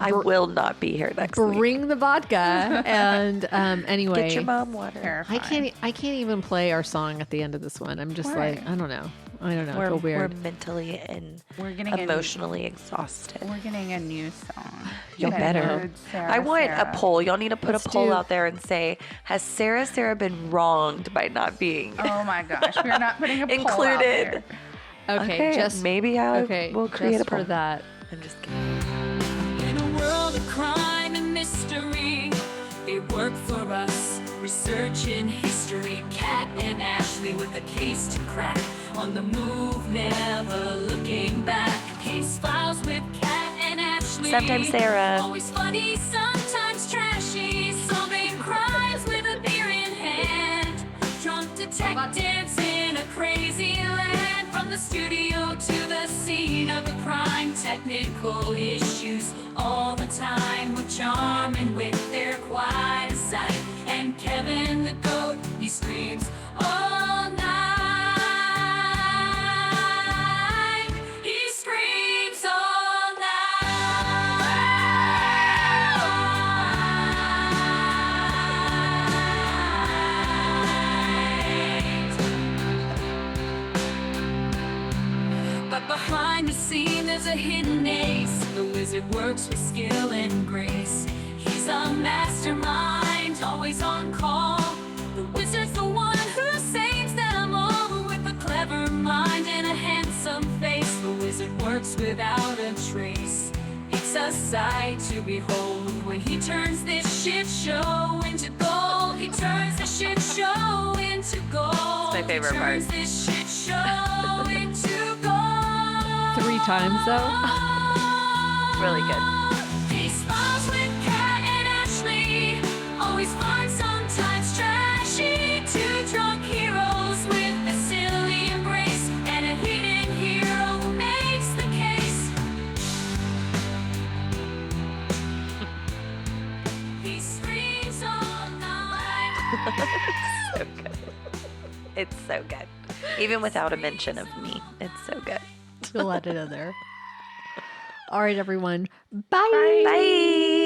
I will not be here next week. Bring the vodka. And anyway, Get your mom water. I can't even play our song at the end of this one. I'm just like, I don't know. I feel weird. We're mentally and We're getting emotionally exhausted. We're getting a new song. Y'all better. I want a poll. Y'all need to put a poll out there and say, has Sarah been wronged by not being Oh my gosh, we're not putting a poll out included? there. Okay, just maybe we'll create just a poll. for that. I'm just kidding. In a world of crime and mystery, they work for us, researching history. Kat and Ashley with a case to crack, on the move, never looking back. Case files with Kat and Ashley. Sometimes Sarah. Always funny, sometimes trashy, solving crimes with a beer in hand. Drunk detectives in a crazy land, from the studio to the scene of a crime. Technical issues all the time, with charm and wit, they're quite a sight. And Kevin the goat, he screams all night. He screams all night. But behind the scene there's a hidden ace. The wizard works with skill and grace. He's a mastermind, always on call. The wizard's the one who saves them all, with a clever mind and a handsome face. The wizard works without a trace. It's a sight to behold when he turns this shit show into gold. He turns the shit show into gold. It's my favorite part. Turns this shit show into gold. 3 times though. Really good. He smiles with Kat and Ashley. Always fun, sometimes trashy. 2 drunk heroes with a silly embrace, and a hidden hero who makes the case. He screams all night. So good. It's so good. Even without a mention of me, it's so good. We'll let it in there. All right, everyone. Bye. Bye.